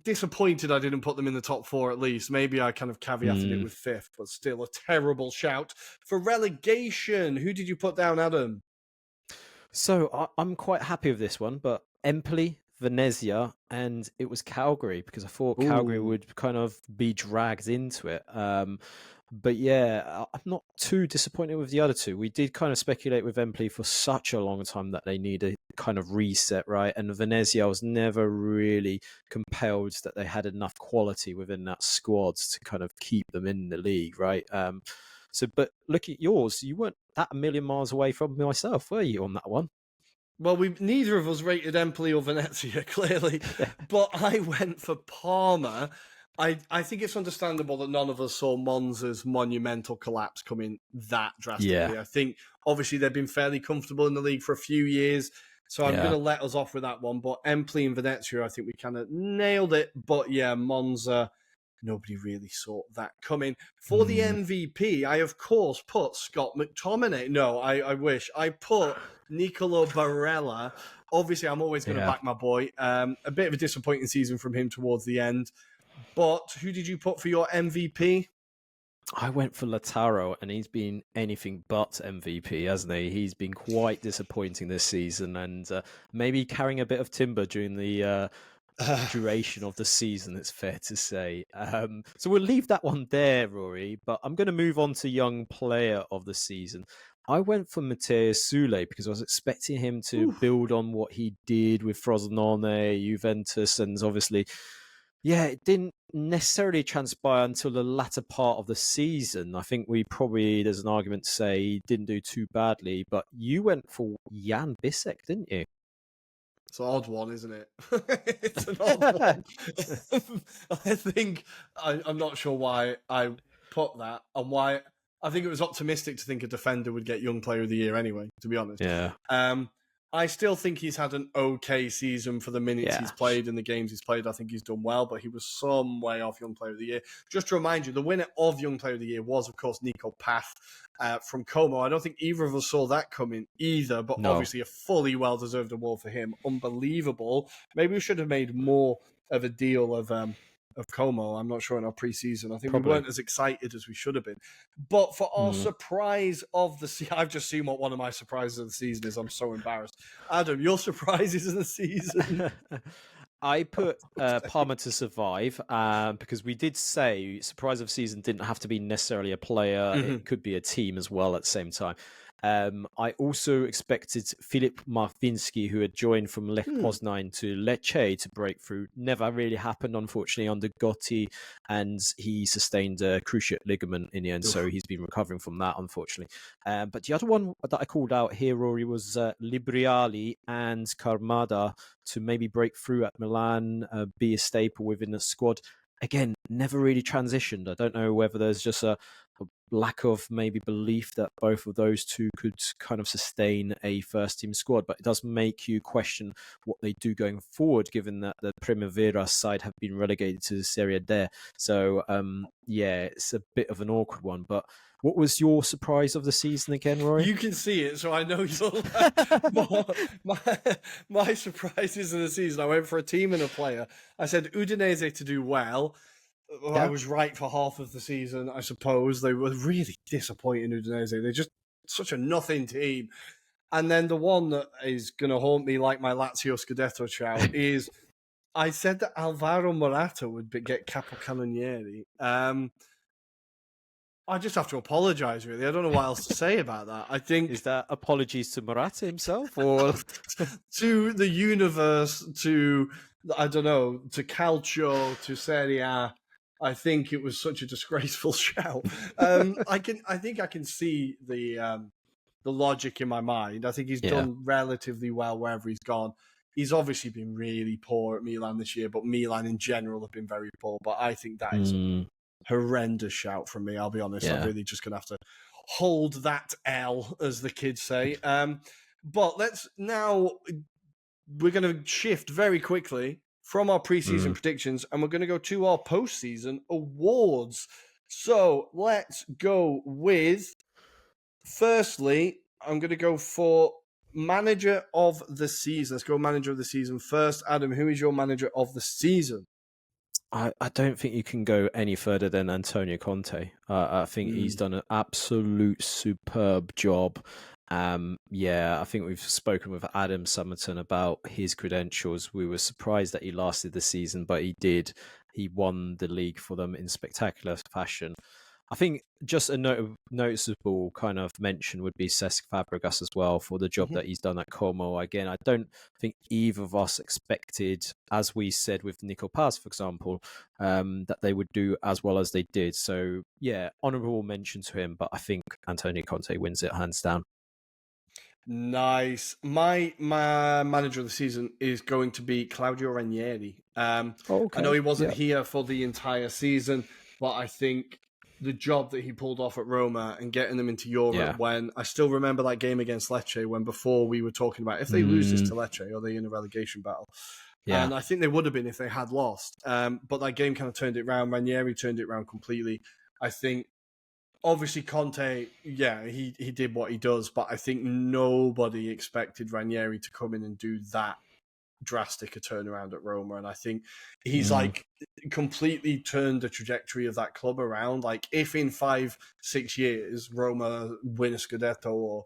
disappointed I didn't put them in the top 4 at least. Maybe I kind of caveated it with 5th, but still a terrible shout. For relegation, who did you put down, Adam? So I'm quite happy with this one, but Empoli, Venezia, and it was Calgary because I thought Calgary Ooh. would kind of be dragged into it. But yeah, I'm not too disappointed with the other two. We did kind of speculate with Empoli for such a long time that they need a kind of reset, right? And Venezia, I was never really compelled that they had enough quality within that squad to kind of keep them in the league, right? But look at yours. You weren't that a million miles away from myself, were you, on that one? Well, neither of us rated Empoli or Venezia, clearly, but I went for Parma. I think it's understandable that none of us saw Monza's monumental collapse coming that drastically. Yeah. I think, obviously, they've been fairly comfortable in the league for a few years, so I'm going to let us off with that one. But Empoli and Venezia, I think we kind of nailed it. But yeah, Monza, nobody really saw that coming. For the MVP, I, of course, put Scott McTominay. No, I wish. I put Nicolo Barella. Obviously, I'm always going to back my boy. A bit of a disappointing season from him towards the end. But who did you put for your MVP? I went for Lautaro, and he's been anything but MVP, hasn't he? He's been quite disappointing this season, and maybe carrying a bit of timber during the duration of the season, it's fair to say. So we'll leave that one there, Rory, but I'm going to move on to young player of the season. I went for Matteo Sule because I was expecting him to build on what he did with Frosinone, Juventus, and obviously, yeah, it didn't necessarily transpire until the latter part of the season. I think there's an argument to say he didn't do too badly, but you went for Jan Bissek, didn't you? It's an odd one, isn't it? It's an odd one. I think I'm not sure why I put that and why. I think it was optimistic to think a defender would get Young Player of the Year anyway, to be honest. Yeah. I still think he's had an okay season for the minutes he's played and the games he's played. I think he's done well, but he was some way off Young Player of the Year. Just to remind you, the winner of Young Player of the Year was, of course, Nico Path from Como. I don't think either of us saw that coming either, but obviously a fully well-deserved award for him. Unbelievable. Maybe we should have made more of a deal of Como. I'm not sure in our preseason. I think we weren't as excited as we should have been. But for our surprise of the season, I've just seen what one of my surprises of the season is. I'm so embarrassed. Adam, your surprises of the season? I put Parma to survive because we did say surprise of season didn't have to be necessarily a player. It could be a team as well at the same time. I also expected Filip Marfinski, who had joined from Lech Poznan to Lecce, to break through. Never really happened, unfortunately, under Gotti, and he sustained a cruciate ligament in the end, so he's been recovering from that, unfortunately. But the other one that I called out here, Rory, was Libriali and Carmada to maybe break through at Milan, be a staple within the squad. Again, never really transitioned. I don't know whether there's just a lack of maybe belief that both of those two could kind of sustain a first team squad, but it does make you question what they do going forward, given that the Primavera side have been relegated to the Serie A. So it's a bit of an awkward one. But what was your surprise of the season again, Rory? You can see it, so I know you'll my surprises of the season. I went for a team and a player. I said Udinese to do well. I was right for half of the season, I suppose. They were really disappointing, Udinese. They're just such a nothing team. And then the one that is going to haunt me like my Lazio Scudetto shout is I said that Alvaro Morata would get Capocannoniere. I just have to apologise, really. I don't know what else to say about that. I think... Is that apologies to Morata himself? Or to the universe, to, I don't know, to Calcio, to Serie A. I think it was such a disgraceful shout. I think I can see the logic in my mind. I think he's done relatively well wherever he's gone. He's obviously been really poor at Milan this year, but Milan in general have been very poor. But I think that is a horrendous shout from me. I'll be honest. I'm really just going to have to hold that L, as the kids say. But we're going to shift very quickly from our preseason predictions, and we're going to go to our postseason awards. So let's go with, firstly, I'm going to go for manager of the season. Let's go manager of the season first. Adam, who is your manager of the season? I don't think you can go any further than Antonio Conte. I think he's done an absolute superb job. I think we've spoken with Adam Summerton about his credentials. We were surprised that he lasted the season, but he did. He won the league for them in spectacular fashion. I think just a noticeable kind of mention would be Cesc Fabregas as well for the job that he's done at Como. Again, I don't think either of us expected, as we said with Nico Paz, for example, that they would do as well as they did. So, yeah, honourable mention to him, but I think Antonio Conte wins it hands down. Nice. My manager of the season is going to be Claudio Ranieri. I know he wasn't here for the entire season, but I think the job that he pulled off at Roma and getting them into Europe, when I still remember that game against Lecce, when before we were talking about if they lose this to Lecce, are they in a relegation battle? And I think they would have been if they had lost. But that game kind of turned it around. Ranieri turned it around completely. I think, obviously, Conte, he did what he does, but I think nobody expected Ranieri to come in and do that drastic a turnaround at Roma. And I think he's like completely turned the trajectory of that club around. Like, if in 5-6 years Roma win a Scudetto or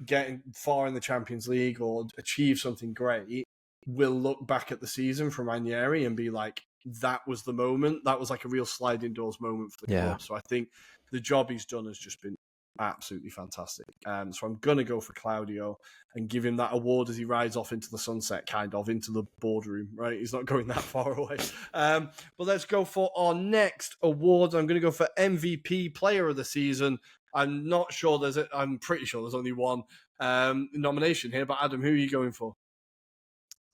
get far in the Champions League or achieve something great, we'll look back at the season from Ranieri and be like, that was the moment. That was like a real sliding doors moment for the club. So I think the job he's done has just been absolutely fantastic. So I'm going to go for Claudio and give him that award as he rides off into the sunset, kind of, into the boardroom, right? He's not going that far away. But let's go for our next award. I'm going to go for MVP Player of the Season. I'm not sure I'm pretty sure there's only one nomination here, but Adam, who are you going for?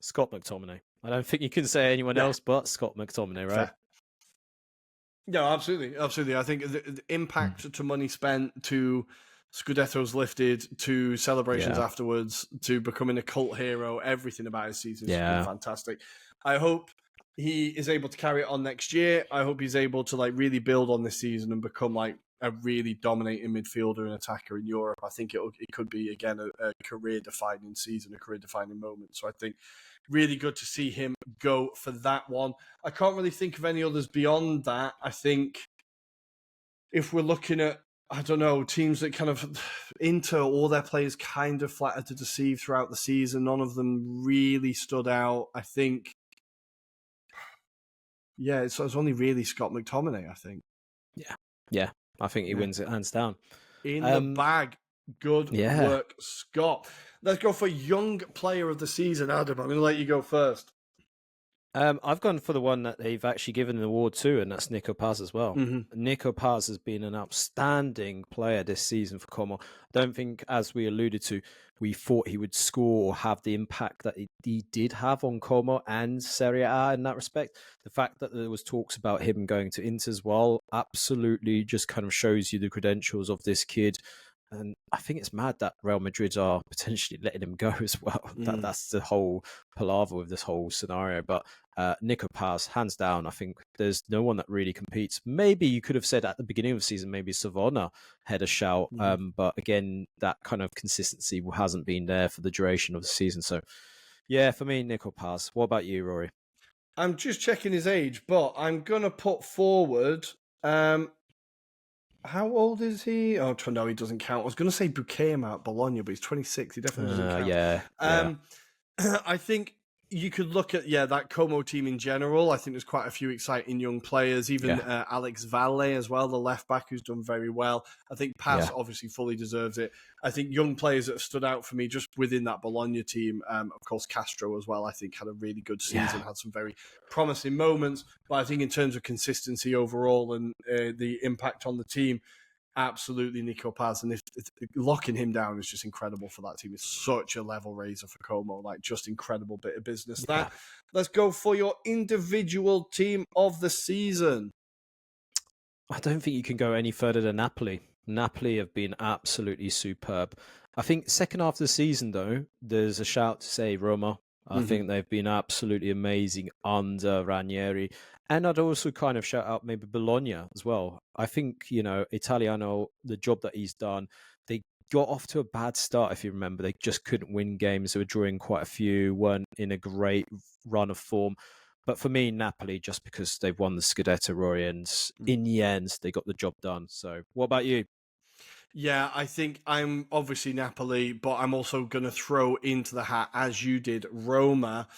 Scott McTominay. I don't think you can say anyone else but Scott McTominay, right? Fair. No, absolutely. I think the impact to money spent, to Scudettos lifted, to celebrations afterwards, to becoming a cult hero, everything about his season has been fantastic. I hope he is able to carry it on next year. I hope he's able to really build on this season and become a really dominating midfielder and attacker in Europe. I think it could be, again, a career-defining season, a career-defining moment. So I think really good to see him go for that one. I can't really think of any others beyond that. I think if we're looking at, I don't know, teams that kind of, Inter, all their players kind of flattered to deceive throughout the season. None of them really stood out. I think, it's only really Scott McTominay, I think. Yeah. I think he wins it hands down. In the bag. Good work, Scott. Let's go for Young Player of the Season, Adam. I'm going to let you go first. I've gone for the one that they've actually given an award to, and that's Nico Paz as well. Nico Paz has been an outstanding player this season for Como. I don't think, as we alluded to, we thought he would score or have the impact that he did have on Como and Serie A in that respect. The fact that there was talks about him going to Inter as well absolutely just kind of shows you the credentials of this kid. And I think it's mad that Real Madrid are potentially letting him go as well. That's the whole palaver with this whole scenario. But Nico Paz, hands down, I think there's no one that really competes. Maybe you could have said at the beginning of the season, maybe Savona had a shout. But again, that kind of consistency hasn't been there for the duration of the season. So, yeah, for me, Nico Paz. What about you, Rory? I'm just checking his age, but I'm going to put forward. How old is he? Oh, no, he doesn't count. I was going to say Bukayo at Bologna, but he's 26. He definitely doesn't count. Yeah. I think you could look at, that Como team in general. I think there's quite a few exciting young players, even Alex Valle as well, the left back who's done very well. I think Pass obviously fully deserves it. I think young players that have stood out for me just within that Bologna team, of course, Castro as well, I think had a really good season, had some very promising moments. But I think in terms of consistency overall and the impact on the team, absolutely Nico Paz, and if locking him down is just incredible for that team. It's such a level raiser for Como, like just incredible bit of business. That. Let's go for your individual team of the season. I don't think you can go any further than Napoli. Napoli have been absolutely superb. I think second half of the season, though, there's a shout to say Roma. I think they've been absolutely amazing under Ranieri. And I'd also kind of shout out maybe Bologna as well. I think, Italiano, the job that he's done, they got off to a bad start, if you remember. They just couldn't win games. They were drawing quite a few, weren't in a great run of form. But for me, Napoli, just because they've won the Scudetto, Rory, and in the end, they got the job done. So what about you? Yeah, I think I'm obviously Napoli, but I'm also going to throw into the hat, as you did, Roma.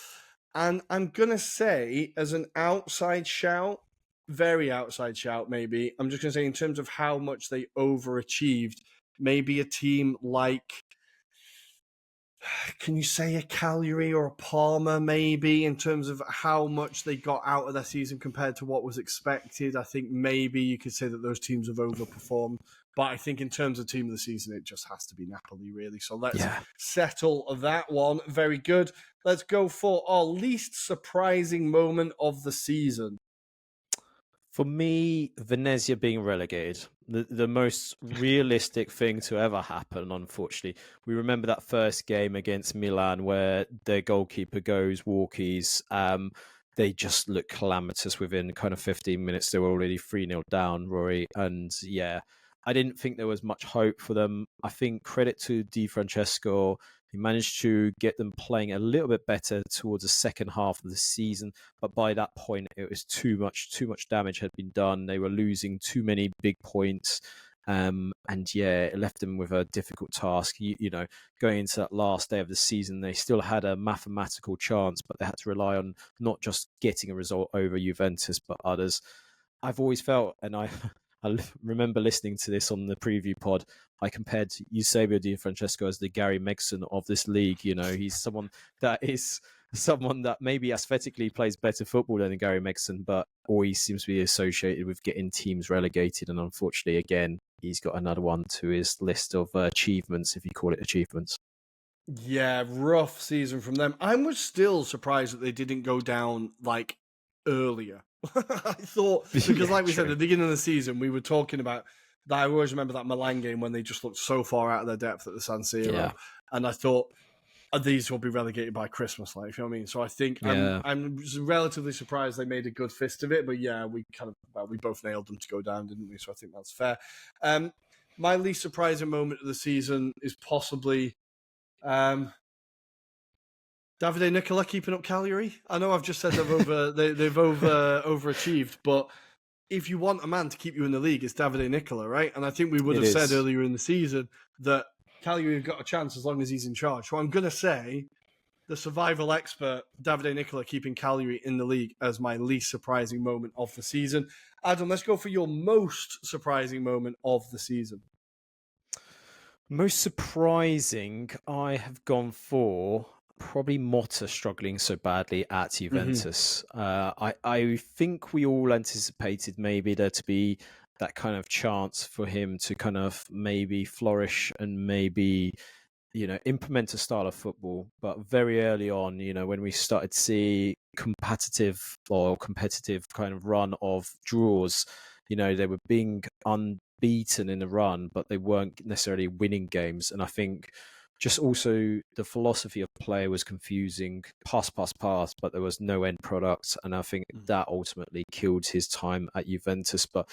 And I'm going to say, as an outside shout, very outside shout maybe, I'm just going to say in terms of how much they overachieved, maybe a team like, can you say a Cagliari or a Parma maybe, in terms of how much they got out of their season compared to what was expected? I think maybe you could say that those teams have overperformed. But I think in terms of team of the season, it just has to be Napoli, really. So let's settle that one. Very good. Let's go for our least surprising moment of the season. For me, Venezia being relegated, the most realistic thing to ever happen, unfortunately. We remember that first game against Milan where their goalkeeper goes walkies. They just look calamitous within kind of 15 minutes. They were already 3-0 down, Rory. And I didn't think there was much hope for them. I think credit to Di Francesco. He managed to get them playing a little bit better towards the second half of the season. But by that point, it was too much damage had been done. They were losing too many big points. It left them with a difficult task. Going into that last day of the season, they still had a mathematical chance, but they had to rely on not just getting a result over Juventus, but others. I've always felt, and I remember listening to this on the preview pod, I compared Eusebio Di Francesco as the Gary Megson of this league. He's someone that maybe aesthetically plays better football than Gary Megson, but always seems to be associated with getting teams relegated. And unfortunately, again, he's got another one to his list of achievements, if you call it achievements. Yeah, rough season from them. I was still surprised that they didn't go down earlier. I thought, because like we said at the beginning of the season, we were talking about that. I always remember that Milan game when they just looked so far out of their depth at the San Siro. And I thought, these will be relegated by Christmas, you know what I mean? So I think I'm relatively surprised they made a good fist of it. But yeah, we both nailed them to go down, didn't we? So I think that's fair. My least surprising moment of the season is possibly Davide Nicola keeping up Cagliari. I know I've just said they've overachieved, but if you want a man to keep you in the league, it's Davide Nicola, right? And I think we would have said earlier in the season that Cagliari have got a chance as long as he's in charge. So I'm going to say the survival expert, Davide Nicola, keeping Cagliari in the league as my least surprising moment of the season. Adam, let's go for your most surprising moment of the season. Most surprising, I have gone for probably Motta struggling so badly at Juventus. I think we all anticipated maybe there to be that kind of chance for him to kind of maybe flourish and maybe, implement a style of football. But very early on, when we started to see competitive kind of run of draws, they were being unbeaten in the run, but they weren't necessarily winning games. And I think just also the philosophy of play was confusing, pass, but there was no end product. And I think that ultimately killed his time at Juventus. But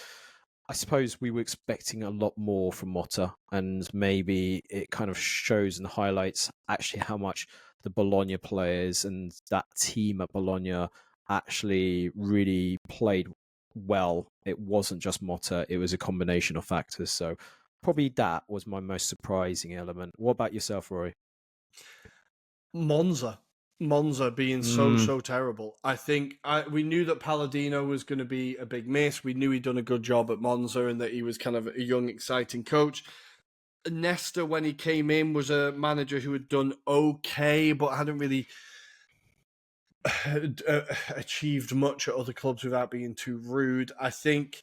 I suppose we were expecting a lot more from Motta, and maybe it kind of shows and highlights actually how much the Bologna players and that team at Bologna actually really played well. It wasn't just Motta, it was a combination of factors. So probably that was my most surprising element. What about yourself, Rory? Monza being Mm, so terrible. I think we knew that Palladino was going to be a big miss. We knew he'd done a good job at Monza and that he was kind of a young, exciting coach. Nesta, when he came in, was a manager who had done okay, but hadn't really achieved much at other clubs without being too rude. I think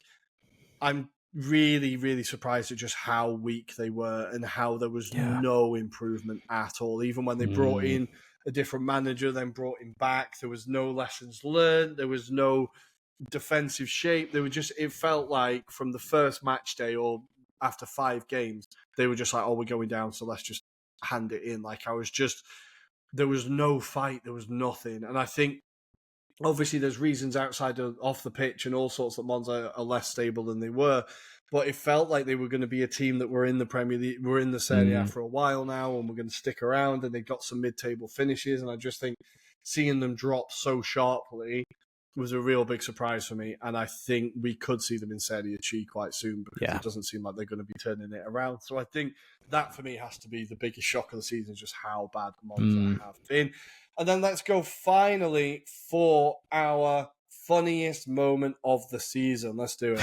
I'm really surprised at just how weak they were and how there was yeah. no improvement at all. Even when they brought in a different manager, then brought him back, there was no lessons learned. There was no defensive shape. They were just, it felt like from the first match day or after 5 games, they were just like, oh, we're going down, so let's just hand it in. Like there was no fight, there was nothing. And I think obviously there's reasons outside of off the pitch and all sorts that Monza are less stable than they were, but it felt like they were going to be a team that were in the Premier League, were in the Serie A for a while now, and we're going to stick around, and they got some mid-table finishes, and I just think seeing them drop so sharply was a real big surprise for me, and I think we could see them in Serie A quite soon because it doesn't seem like they're going to be turning it around. So I think that for me has to be the biggest shock of the season, just how bad Monza have been. And then let's go finally for our funniest moment of the season. Let's do it.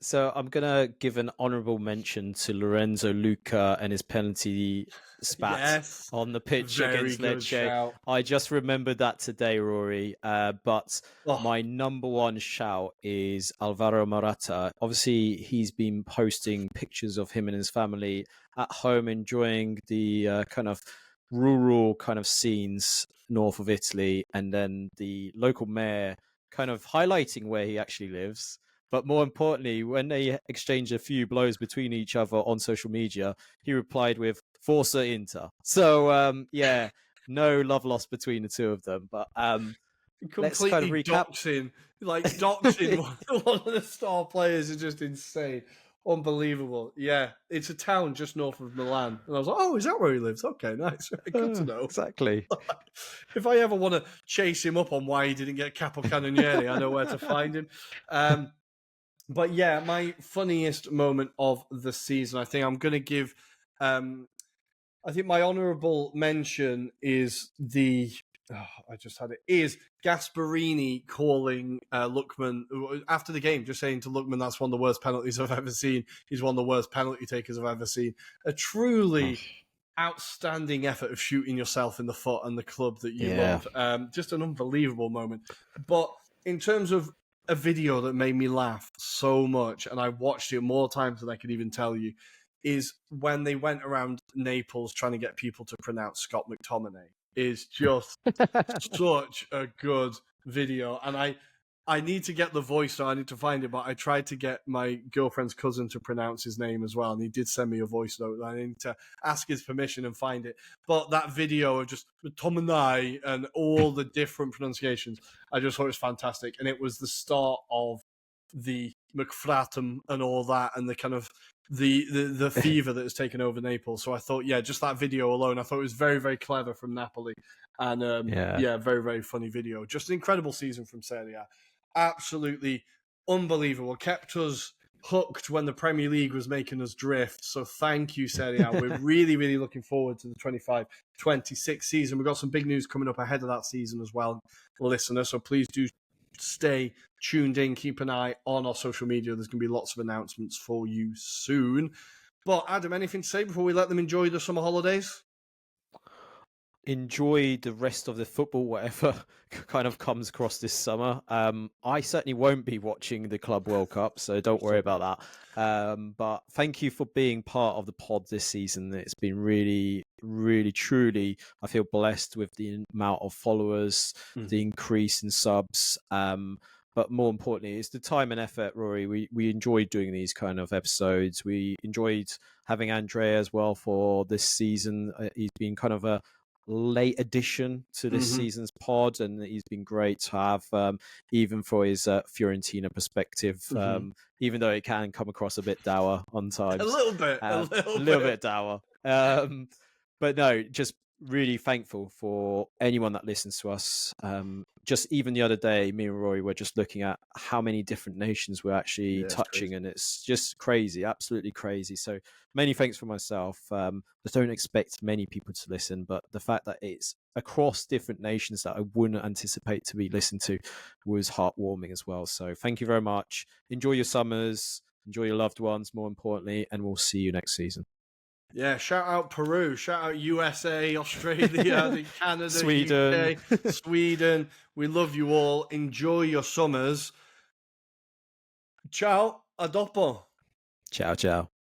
So I'm gonna give an honourable mention to Lorenzo Luca and his penalty spat on the pitch against Lecce. I just remembered that today, Rory. But my number one shout is Alvaro Morata. Obviously, he's been posting pictures of him and his family at home enjoying the kind of rural kind of scenes north of Italy, and then the local mayor kind of highlighting where he actually lives. But more importantly, when they exchanged a few blows between each other on social media, he replied with Forza Inter. So, yeah, no love lost between the two of them. But let's kind of recap. Doxing one of the star players is just insane. Unbelievable. Yeah, it's a town just north of Milan. And I was like, oh, is that where he lives? Okay, nice. Good to know. Exactly. If I ever want to chase him up on why he didn't get Capocannoniere, I know where to find him. But yeah, my funniest moment of the season, I think I'm going to give, I think my honourable mention is is Gasparini calling Lookman after the game, just saying to Lookman, that's one of the worst penalties I've ever seen. He's one of the worst penalty takers I've ever seen. A truly outstanding effort of shooting yourself in the foot and the club that you love. Just an unbelievable moment. But in terms of a video that made me laugh so much, and I watched it more times than I could even tell you, is when they went around Naples trying to get people to pronounce Scott McTominay. Is just such a good video. And I need to get the voice, so I need to find it, but I tried to get my girlfriend's cousin to pronounce his name as well, and he did send me a voice note. I need to ask his permission and find it. But that video of just McTominay and all the different pronunciations, I just thought it was fantastic. And it was the start of the McFratum and all that, and the kind of the fever that has taken over Naples. So I thought, just that video alone, I thought it was very, very clever from Napoli. And very, very funny video. Just an incredible season from Serie A. Absolutely unbelievable. Kept us hooked when the Premier League was making us drift. So thank you, Serie A. We're really, really looking forward to the 25-26 season. We've got some big news coming up ahead of that season as well, listeners. So please do stay tuned in. Keep an eye on our social media. There's going to be lots of announcements for you soon. But Adam, anything to say before we let them enjoy the summer holidays? Enjoy the rest of the football, whatever kind of comes across this summer. I certainly won't be watching the Club World Cup, so don't worry about that. But thank you for being part of the pod this season. It's been really, really, truly, I feel blessed with the amount of followers, the increase in subs. But more importantly, it's the time and effort, Rory. We enjoyed doing these kind of episodes. We enjoyed having Andrea as well for this season. He's been kind of a late addition to this season's pod, and he's been great to have, even for his Fiorentina perspective, even though it can come across a bit dour on times. A little bit dour. But no, just really thankful for anyone that listens to us. Just even the other day, me and Rory were just looking at how many different nations we're actually it's touching, crazy. and it's just crazy, absolutely crazy. So many thanks for myself. I don't expect many people to listen, but the fact that it's across different nations that I wouldn't anticipate to be listened to was heartwarming as well. So thank you very much. Enjoy your summers, enjoy your loved ones, more importantly, and we'll see you next season. Yeah, shout out Peru, shout out USA, Australia, Canada, Sweden. UK, Sweden. We love you all. Enjoy your summers. Ciao, a dopo. Ciao, ciao.